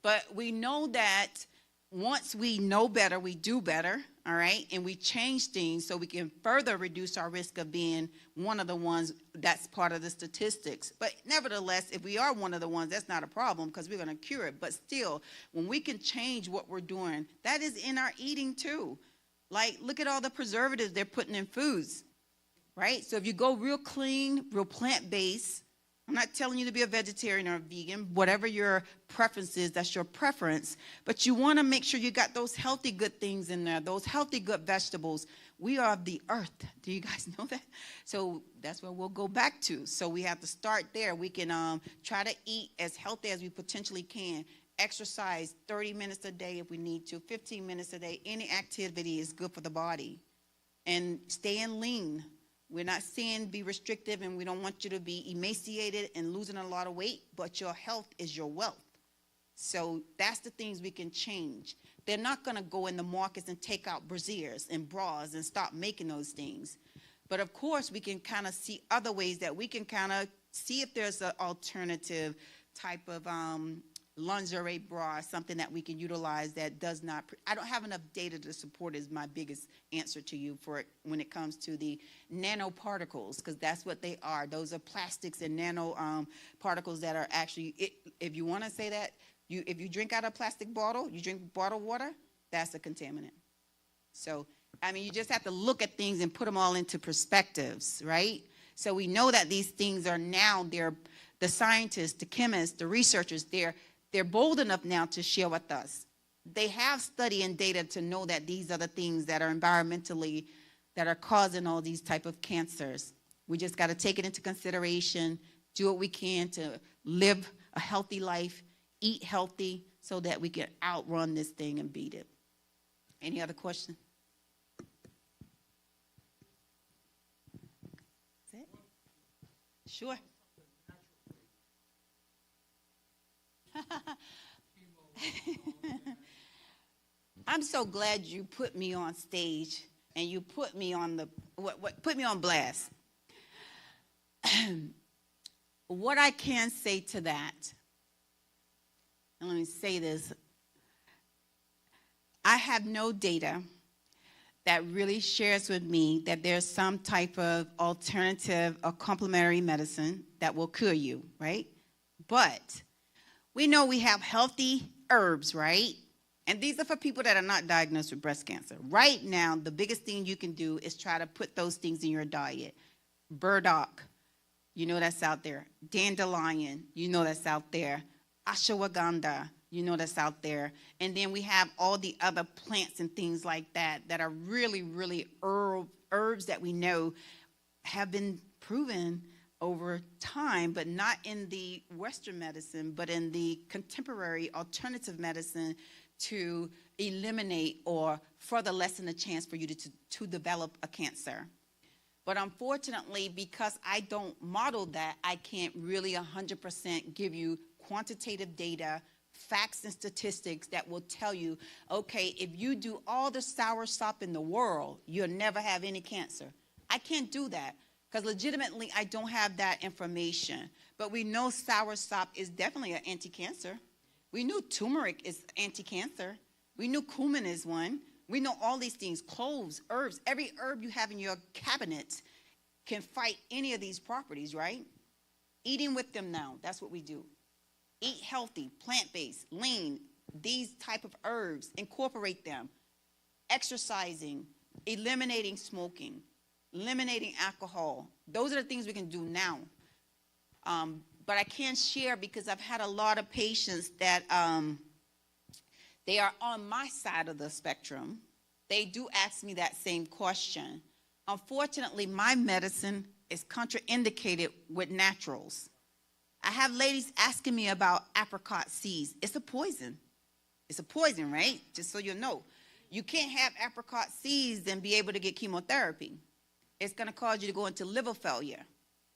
[SPEAKER 3] But we know that once we know better, we do better, all right? And we change things so we can further reduce our risk of being one of the ones that's part of the statistics. But nevertheless, if we are one of the ones, that's not a problem because we're going to cure it. But still, when we can change what we're doing, that is in our eating too. Like, look at all the preservatives they're putting in foods, right? So if you go real clean, real plant-based, I'm not telling you to be a vegetarian or a vegan, whatever your preference is, that's your preference. But you want to make sure you got those healthy, good things in there, those healthy, good vegetables. We are of the earth. Do you guys know that? So that's where we'll go back to. So we have to start there. We can try to eat as healthy as we potentially can. exercise 30 minutes a day if we need to, 15 minutes a day. Any activity is good for the body. And staying lean. We're not saying be restrictive, and we don't want you to be emaciated and losing a lot of weight, but your health is your wealth. So that's the things we can change. They're not going to go in the markets and take out brasiers and bras and stop making those things. But of course, we can kind of see other ways that we can kind of see if there's an alternative type of lingerie bra, something that we can utilize that does not, I don't have enough data to support is my biggest answer to you for it when it comes to the nanoparticles, because that's what they are. Those are plastics and nano particles that are actually, if you want to say that, if you drink out of a plastic bottle, you drink bottled water, that's a contaminant. So, I mean, you just have to look at things and put them all into perspectives, right? So we know that these things are now, the scientists, the chemists, the researchers, they're bold enough now to share with us. They have study and data to know that these are the things that are environmentally, that are causing all these type of cancers. We just got to take it into consideration, do what we can to live a healthy life, eat healthy, so that we can outrun this thing and beat it. Any other questions? That's it? Sure. I'm so glad you put me on stage and you put me on put me on blast. What I can say to that, and let me say this, I have no data that really shares with me that there's some type of alternative or complementary medicine that will cure you, right? But we know we have healthy herbs, right? And these are for people that are not diagnosed with breast cancer. Right now, the biggest thing you can do is try to put those things in your diet. Burdock, you know that's out there. Dandelion, you know that's out there. Ashwagandha, you know that's out there. And then we have all the other plants and things like that that are really, really herbs that we know have been proven over time, but not in the Western medicine, but in the contemporary alternative medicine to eliminate or further lessen the chance for you to develop a cancer. But unfortunately, because I don't model that, I can't really 100% give you quantitative data, facts and statistics that will tell you, okay, if you do all the soursop in the world, you'll never have any cancer. I can't do that. Because legitimately, I don't have that information. But we know soursop is definitely an anti-cancer. We knew turmeric is anti-cancer. We knew cumin is one. We know all these things, cloves, herbs. Every herb you have in your cabinet can fight any of these properties, right? Eating with them now, that's what we do. Eat healthy, plant-based, lean, these type of herbs, incorporate them. Exercising, eliminating smoking, eliminating alcohol. Those are the things we can do now. But I can't share because I've had a lot of patients that they are on my side of the spectrum. They do ask me that same question. Unfortunately, my medicine is contraindicated with naturals. I have ladies asking me about apricot seeds. It's a poison. It's a poison, right? Just so you know. You can't have apricot seeds and be able to get chemotherapy. It's going to cause you to go into liver failure,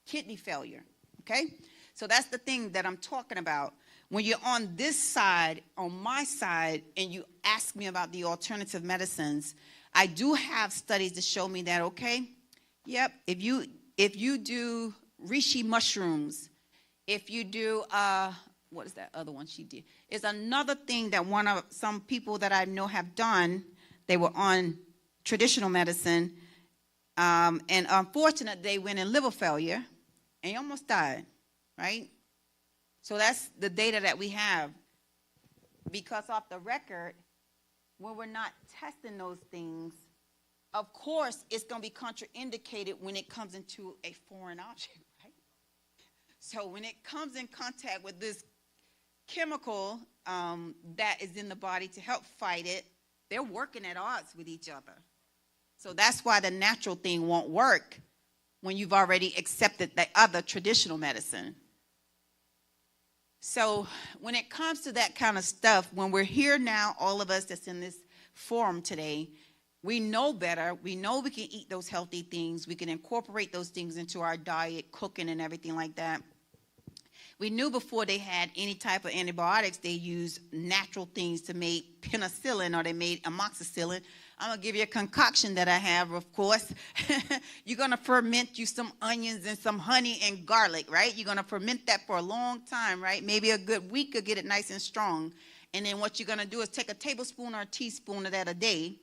[SPEAKER 3] kidney failure, okay? So that's the thing that I'm talking about. When you're on this side, on my side, and you ask me about the alternative medicines, I do have studies to show me that, okay, yep, if you do reishi mushrooms, if you do, what is that other one she did? It's another thing that some people that I know have done. They were on traditional medicine, and unfortunately, they went in liver failure, and he almost died, right? So that's the data that we have. Because off the record, when we're not testing those things, of course, it's going to be contraindicated when it comes into a foreign object, right? So when it comes in contact with this chemical that is in the body to help fight it, they're working at odds with each other. So that's why the natural thing won't work when you've already accepted the other traditional medicine. So when it comes to that kind of stuff, when we're here now, all of us that's in this forum today, we know better. We know we can eat those healthy things. We can incorporate those things into our diet, cooking and everything like that. We knew before they had any type of antibiotics, they used natural things to make penicillin, or they made amoxicillin. I'm going to give you a concoction that I have, of course. You're going to ferment you some onions and some honey and garlic, right? You're going to ferment that for a long time, right? Maybe a good week to get it nice and strong. And then what you're going to do is take a tablespoon or a teaspoon of that a day,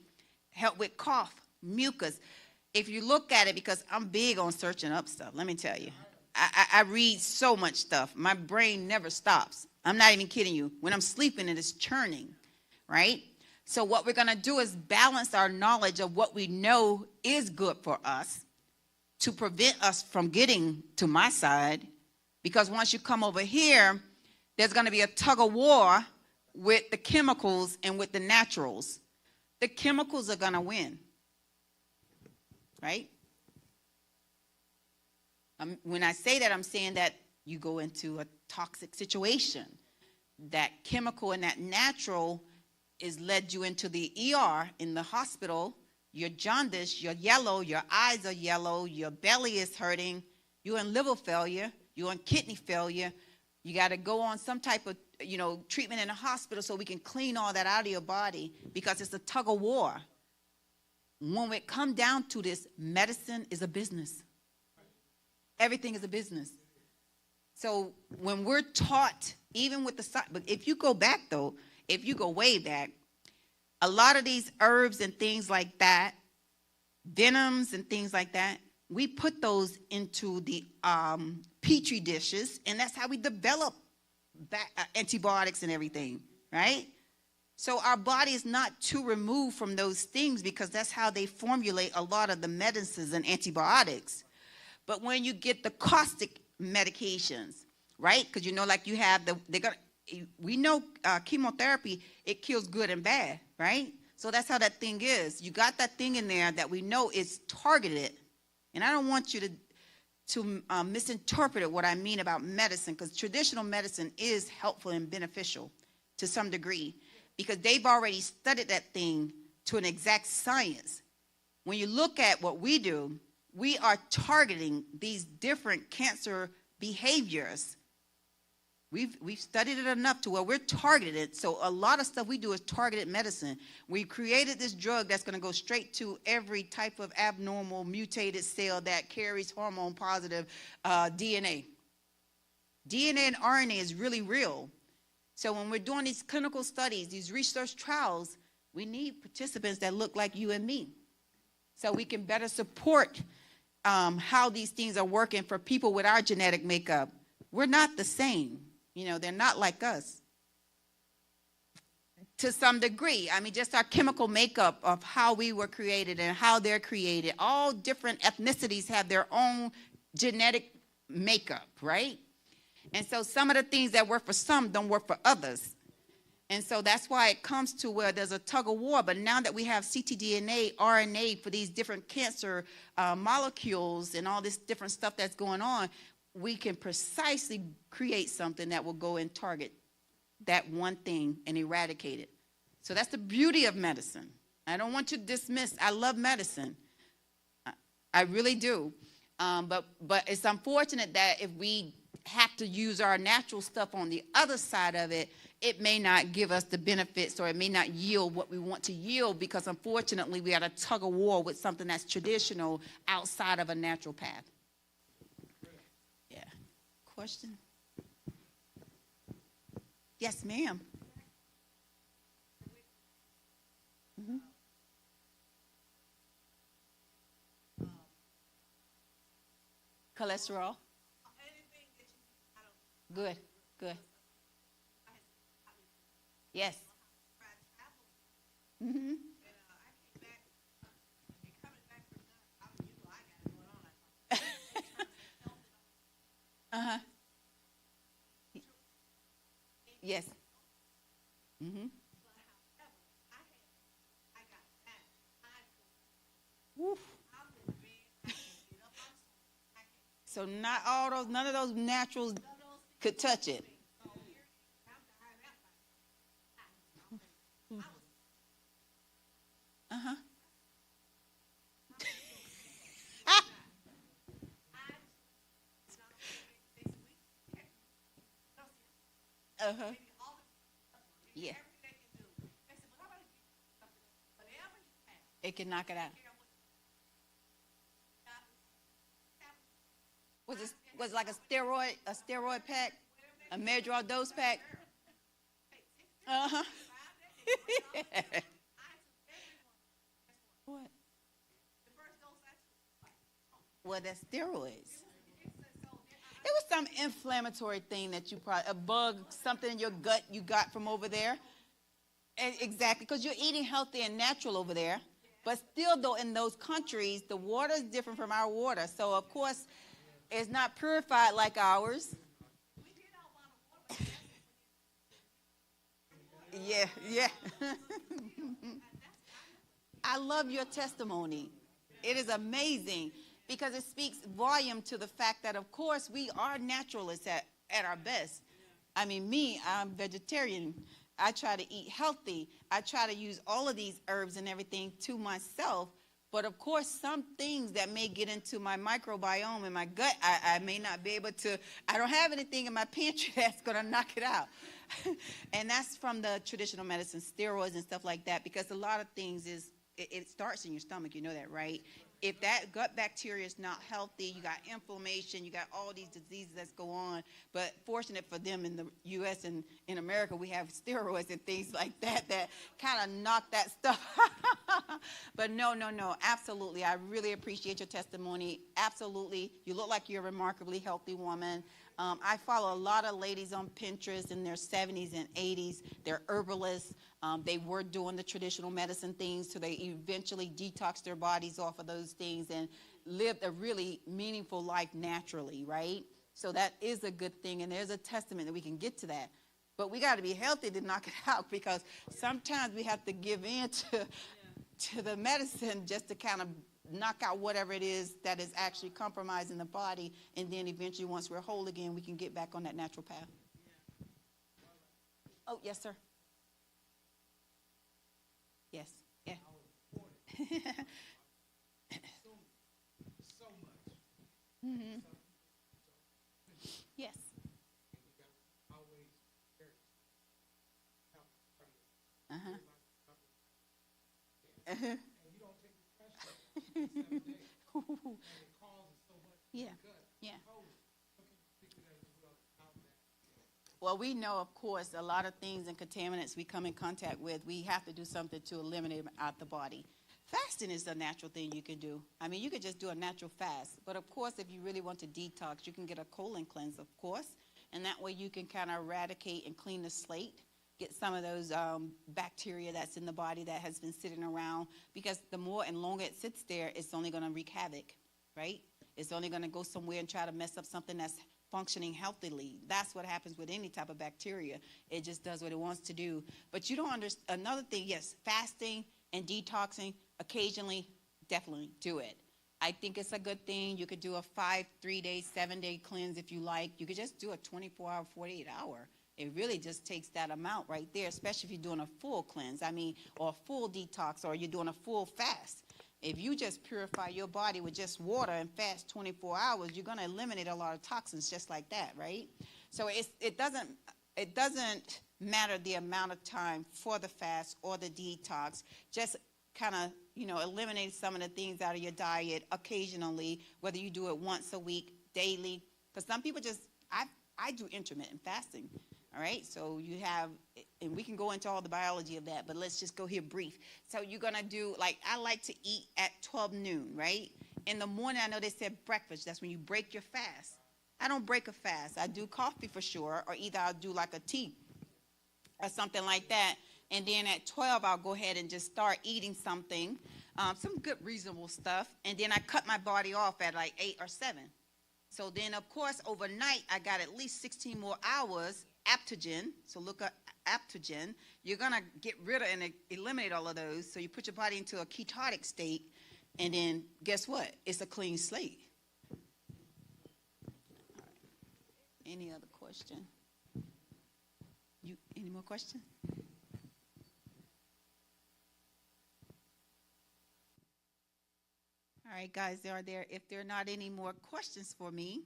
[SPEAKER 3] help with cough, mucus. If you look at it, because I'm big on searching up stuff, let me tell you. I read so much stuff. My brain never stops. I'm not even kidding you. When I'm sleeping, it is churning, right? So what we're going to do is balance our knowledge of what we know is good for us to prevent us from getting to my side. Because once you come over here, there's going to be a tug of war with the chemicals and with the naturals. The chemicals are going to win, right? When I say that, I'm saying that you go into a toxic situation. That chemical and that natural is led you into the ER in the hospital. You're jaundiced, you're yellow, your eyes are yellow, your belly is hurting, you're in liver failure, you're in kidney failure. You got to go on some type of, treatment in the hospital so we can clean all that out of your body, because it's a tug of war. When it comes down to this, medicine is a business. Everything is a business. So when we're taught, even with but if you go back though, if you go way back, a lot of these herbs and things like that, venoms and things like that, we put those into the petri dishes, and that's how we develop antibiotics and everything, right? So our body is not too removed from those things, because that's how they formulate a lot of the medicines and antibiotics. But when you get the caustic medications, right? Because like you have we know chemotherapy, it kills good and bad, right? So that's how that thing is. You got that thing in there that we know is targeted. And I don't want you to misinterpret what I mean about medicine, because traditional medicine is helpful and beneficial to some degree, because they've already studied that thing to an exact science. When you look at what we do, we are targeting these different cancer behaviors. We've studied it enough to where we're targeted. So a lot of stuff we do is targeted medicine. We created this drug that's going to go straight to every type of abnormal mutated cell that carries hormone positive DNA. DNA and RNA is really real. So when we're doing these clinical studies, these research trials, we need participants that look like you and me, so we can better support how these things are working for people with our genetic makeup. We're not the same. They're not like us. To some degree, just our chemical makeup of how we were created and how they're created. All different ethnicities have their own genetic makeup, right? And so some of the things that work for some don't work for others. And so that's why it comes to where there's a tug of war. But now that we have ctDNA, RNA for these different cancer molecules and all this different stuff that's going on, we can precisely create something that will go and target that one thing and eradicate it. So that's the beauty of medicine. I don't want you to dismiss. I love medicine. I really do. But it's unfortunate that if we have to use our natural stuff on the other side of it, it may not give us the benefits, or it may not yield what we want to yield, because unfortunately we got a tug of war with something that's traditional outside of a natural path. Yeah. Question? Yes, ma'am. Mm-hmm. Cholesterol? Good, good. Yes. Mm-hmm. Uh-huh. Yes. Mm-hmm. Woof. So none of those naturals could touch it. Uh-huh. Yeah. It can knock it out. Was it like a steroid pack? A Medrol dose pack? Uh-huh. What? Well, that's steroids. It was some inflammatory thing that you probably, a bug, something in your gut you got from over there. And exactly, because you're eating healthy and natural over there. But still, though, in those countries, the water is different from our water. So, of course, it's not purified like ours. Yeah, yeah. I love your testimony. It is amazing because it speaks volume to the fact that, of course, we are naturalists at our best. I mean, I'm vegetarian. I try to eat healthy. I try to use all of these herbs and everything to myself. But, of course, some things that may get into my microbiome in my gut, I may not be able to. I don't have anything in my pantry that's going to knock it out. And that's from the traditional medicine, steroids and stuff like that, because a lot of things it starts in your stomach. You know that, right? If that gut bacteria is not healthy, you got inflammation, you got all these diseases that go on. But fortunate for them in the U.S. and in America, we have steroids and things like that kind of knock that stuff. But no, absolutely. I really appreciate your testimony. Absolutely. You look like you're a remarkably healthy woman. I follow a lot of ladies on Pinterest in their 70s and 80s. They're herbalists. They were doing the traditional medicine things, so they eventually detoxed their bodies off of those things and lived a really meaningful life naturally, right? So that is a good thing, and there's a testament that we can get to that. But we got to be healthy to knock it out, because sometimes we have to give in to the medicine just to kind of knock out whatever it is that is actually compromising the body, and then eventually once we're whole again, we can get back on that natural path. Oh, yes, sir. Yes, yeah. Mm-hmm. Yes. Uh-huh. Uh-huh. Yeah, yeah. Well, we know, of course, a lot of things and contaminants we come in contact with, we have to do something to eliminate them out the body. Fasting is a natural thing you can do. I mean, you could just do a natural fast. But, of course, if you really want to detox, you can get a colon cleanse, of course. And that way you can kind of eradicate and clean the slate, get some of those bacteria that's in the body that has been sitting around. Because the more and longer it sits there, it's only going to wreak havoc, right? It's only going to go somewhere and try to mess up something that's functioning healthily. That's what happens with any type of bacteria. It just does what it wants to do. But you don't understand. Another thing, yes, fasting and detoxing, occasionally, definitely do it. I think it's a good thing. You could do a 5, 3-day, 7-day cleanse if you like. You could just do a 24-hour, 48-hour. It really just takes that amount right there, especially if you're doing a full cleanse, or a full detox, or you're doing a full fast. If you just purify your body with just water and fast 24 hours, you're going to eliminate a lot of toxins just like that, right? So it doesn't matter the amount of time for the fast or the detox. Just kind of, eliminate some of the things out of your diet occasionally, whether you do it once a week, daily. Because some people I do intermittent fasting. All right, so you have, and we can go into all the biology of that, but let's just go here brief. So you're going to do, I like to eat at 12 noon, right? In the morning, I know they said breakfast. That's when you break your fast. I don't break a fast. I do coffee for sure, or either I'll do like a tea or something like that. And then at 12, I'll go ahead and just start eating something, some good, reasonable stuff. And then I cut my body off at 8 or 7. So then, of course, overnight, I got at least 16 more hours aptogen. So look up aptogen. You're going to get rid of and eliminate all of those. So you put your body into a ketotic state, and then guess what? It's a clean slate. All right. Any other question? Any more questions? All right, guys, if there are not any more questions for me,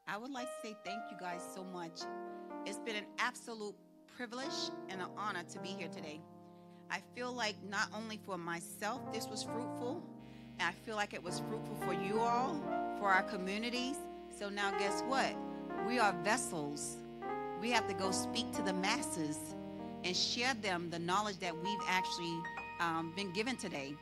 [SPEAKER 3] I would like to say thank you guys so much. It's been an absolute privilege and an honor to be here today. I feel like not only for myself this was fruitful, and I feel like it was fruitful for you all, for our communities. So now guess what? We are vessels. We have to go speak to the masses and share them the knowledge that we've actually been given today.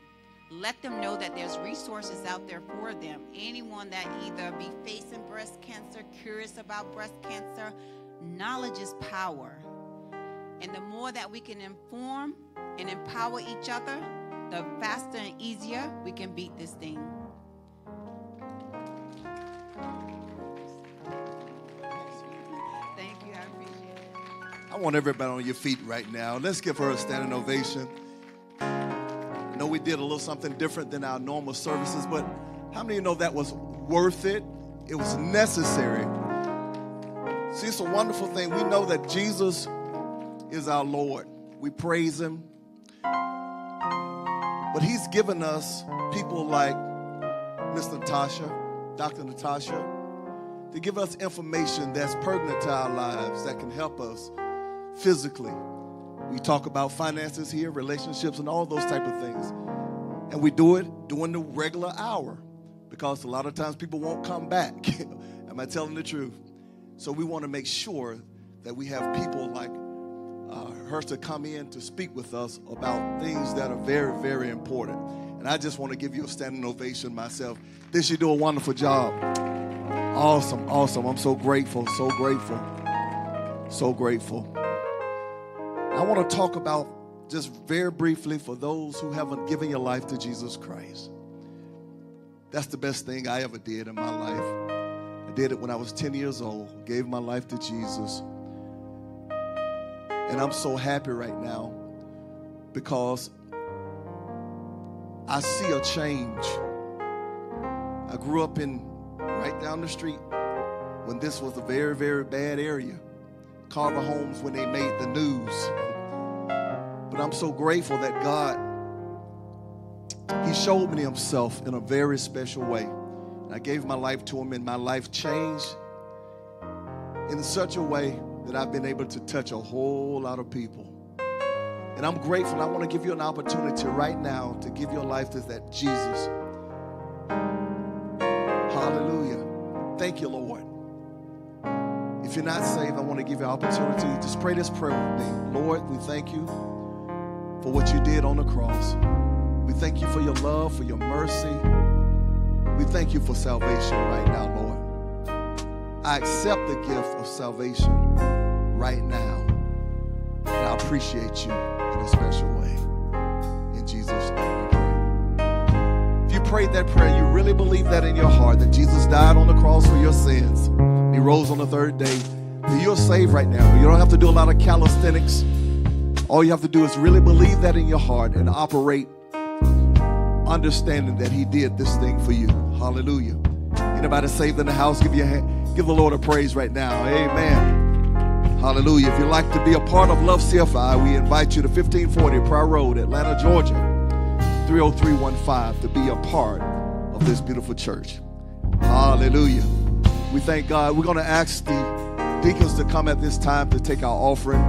[SPEAKER 3] Let them know that there's resources out there for them. Anyone that either be facing breast cancer, curious about breast cancer, knowledge is power. And the more that we can inform and empower each other, the faster and easier we can beat this thing. Thank you, I appreciate it.
[SPEAKER 4] I want everybody on your feet right now. Let's give her a standing ovation. I know we did a little something different than our normal services, but how many of you know that was worth it? It was necessary. See, it's a wonderful thing. We know that Jesus is our Lord. We praise him. But he's given us people like Miss Natasha, Dr. Natasha, to give us information that's pertinent to our lives, that can help us physically. We talk about finances here, relationships, and all those type of things. And we do it during the regular hour because a lot of times people won't come back. Am I telling the truth? So we want to make sure that we have people like her to come in to speak with us about things that are very, very important. And I just want to give you a standing ovation myself. Did she do a wonderful job? Awesome, awesome. I'm so grateful, so grateful, so grateful. I want to talk about, just very briefly, for those who haven't given your life to Jesus Christ. That's the best thing I ever did in my life. I did it when I was 10 years old, gave my life to Jesus. And I'm so happy right now because I see a change. I grew up in right down the street when this was a very, very bad area. Carver Homes when they made the news. But I'm so grateful that God, he showed me himself in a very special way. And I gave my life to him, and my life changed in such a way that I've been able to touch a whole lot of people. And I'm grateful. I want to give you an opportunity right now to give your life to that Jesus. Hallelujah. Thank you, Lord. If you're not saved, I want to give you an opportunity. Just pray this prayer with me. Lord, we thank you for what you did on the cross. We thank you for your love, for your mercy. We thank you for salvation right now, Lord. I accept the gift of salvation right now. And I appreciate you in a special way. In Jesus' name we pray. If you prayed that prayer, you really believe that in your heart, that Jesus died on the cross for your sins. He rose on the third day. You're saved right now. You don't have to do a lot of calisthenics. All you have to do is really believe that in your heart and operate understanding that he did this thing for you. Hallelujah. Anybody saved in the house? Give your hand. Give the Lord a praise right now. Amen. Hallelujah. If you'd like to be a part of Love CFI, we invite you to 1540 Pryor Road, Atlanta, Georgia, 30315 to be a part of this beautiful church. Hallelujah. We thank God. We're going to ask the deacons to come at this time to take our offering.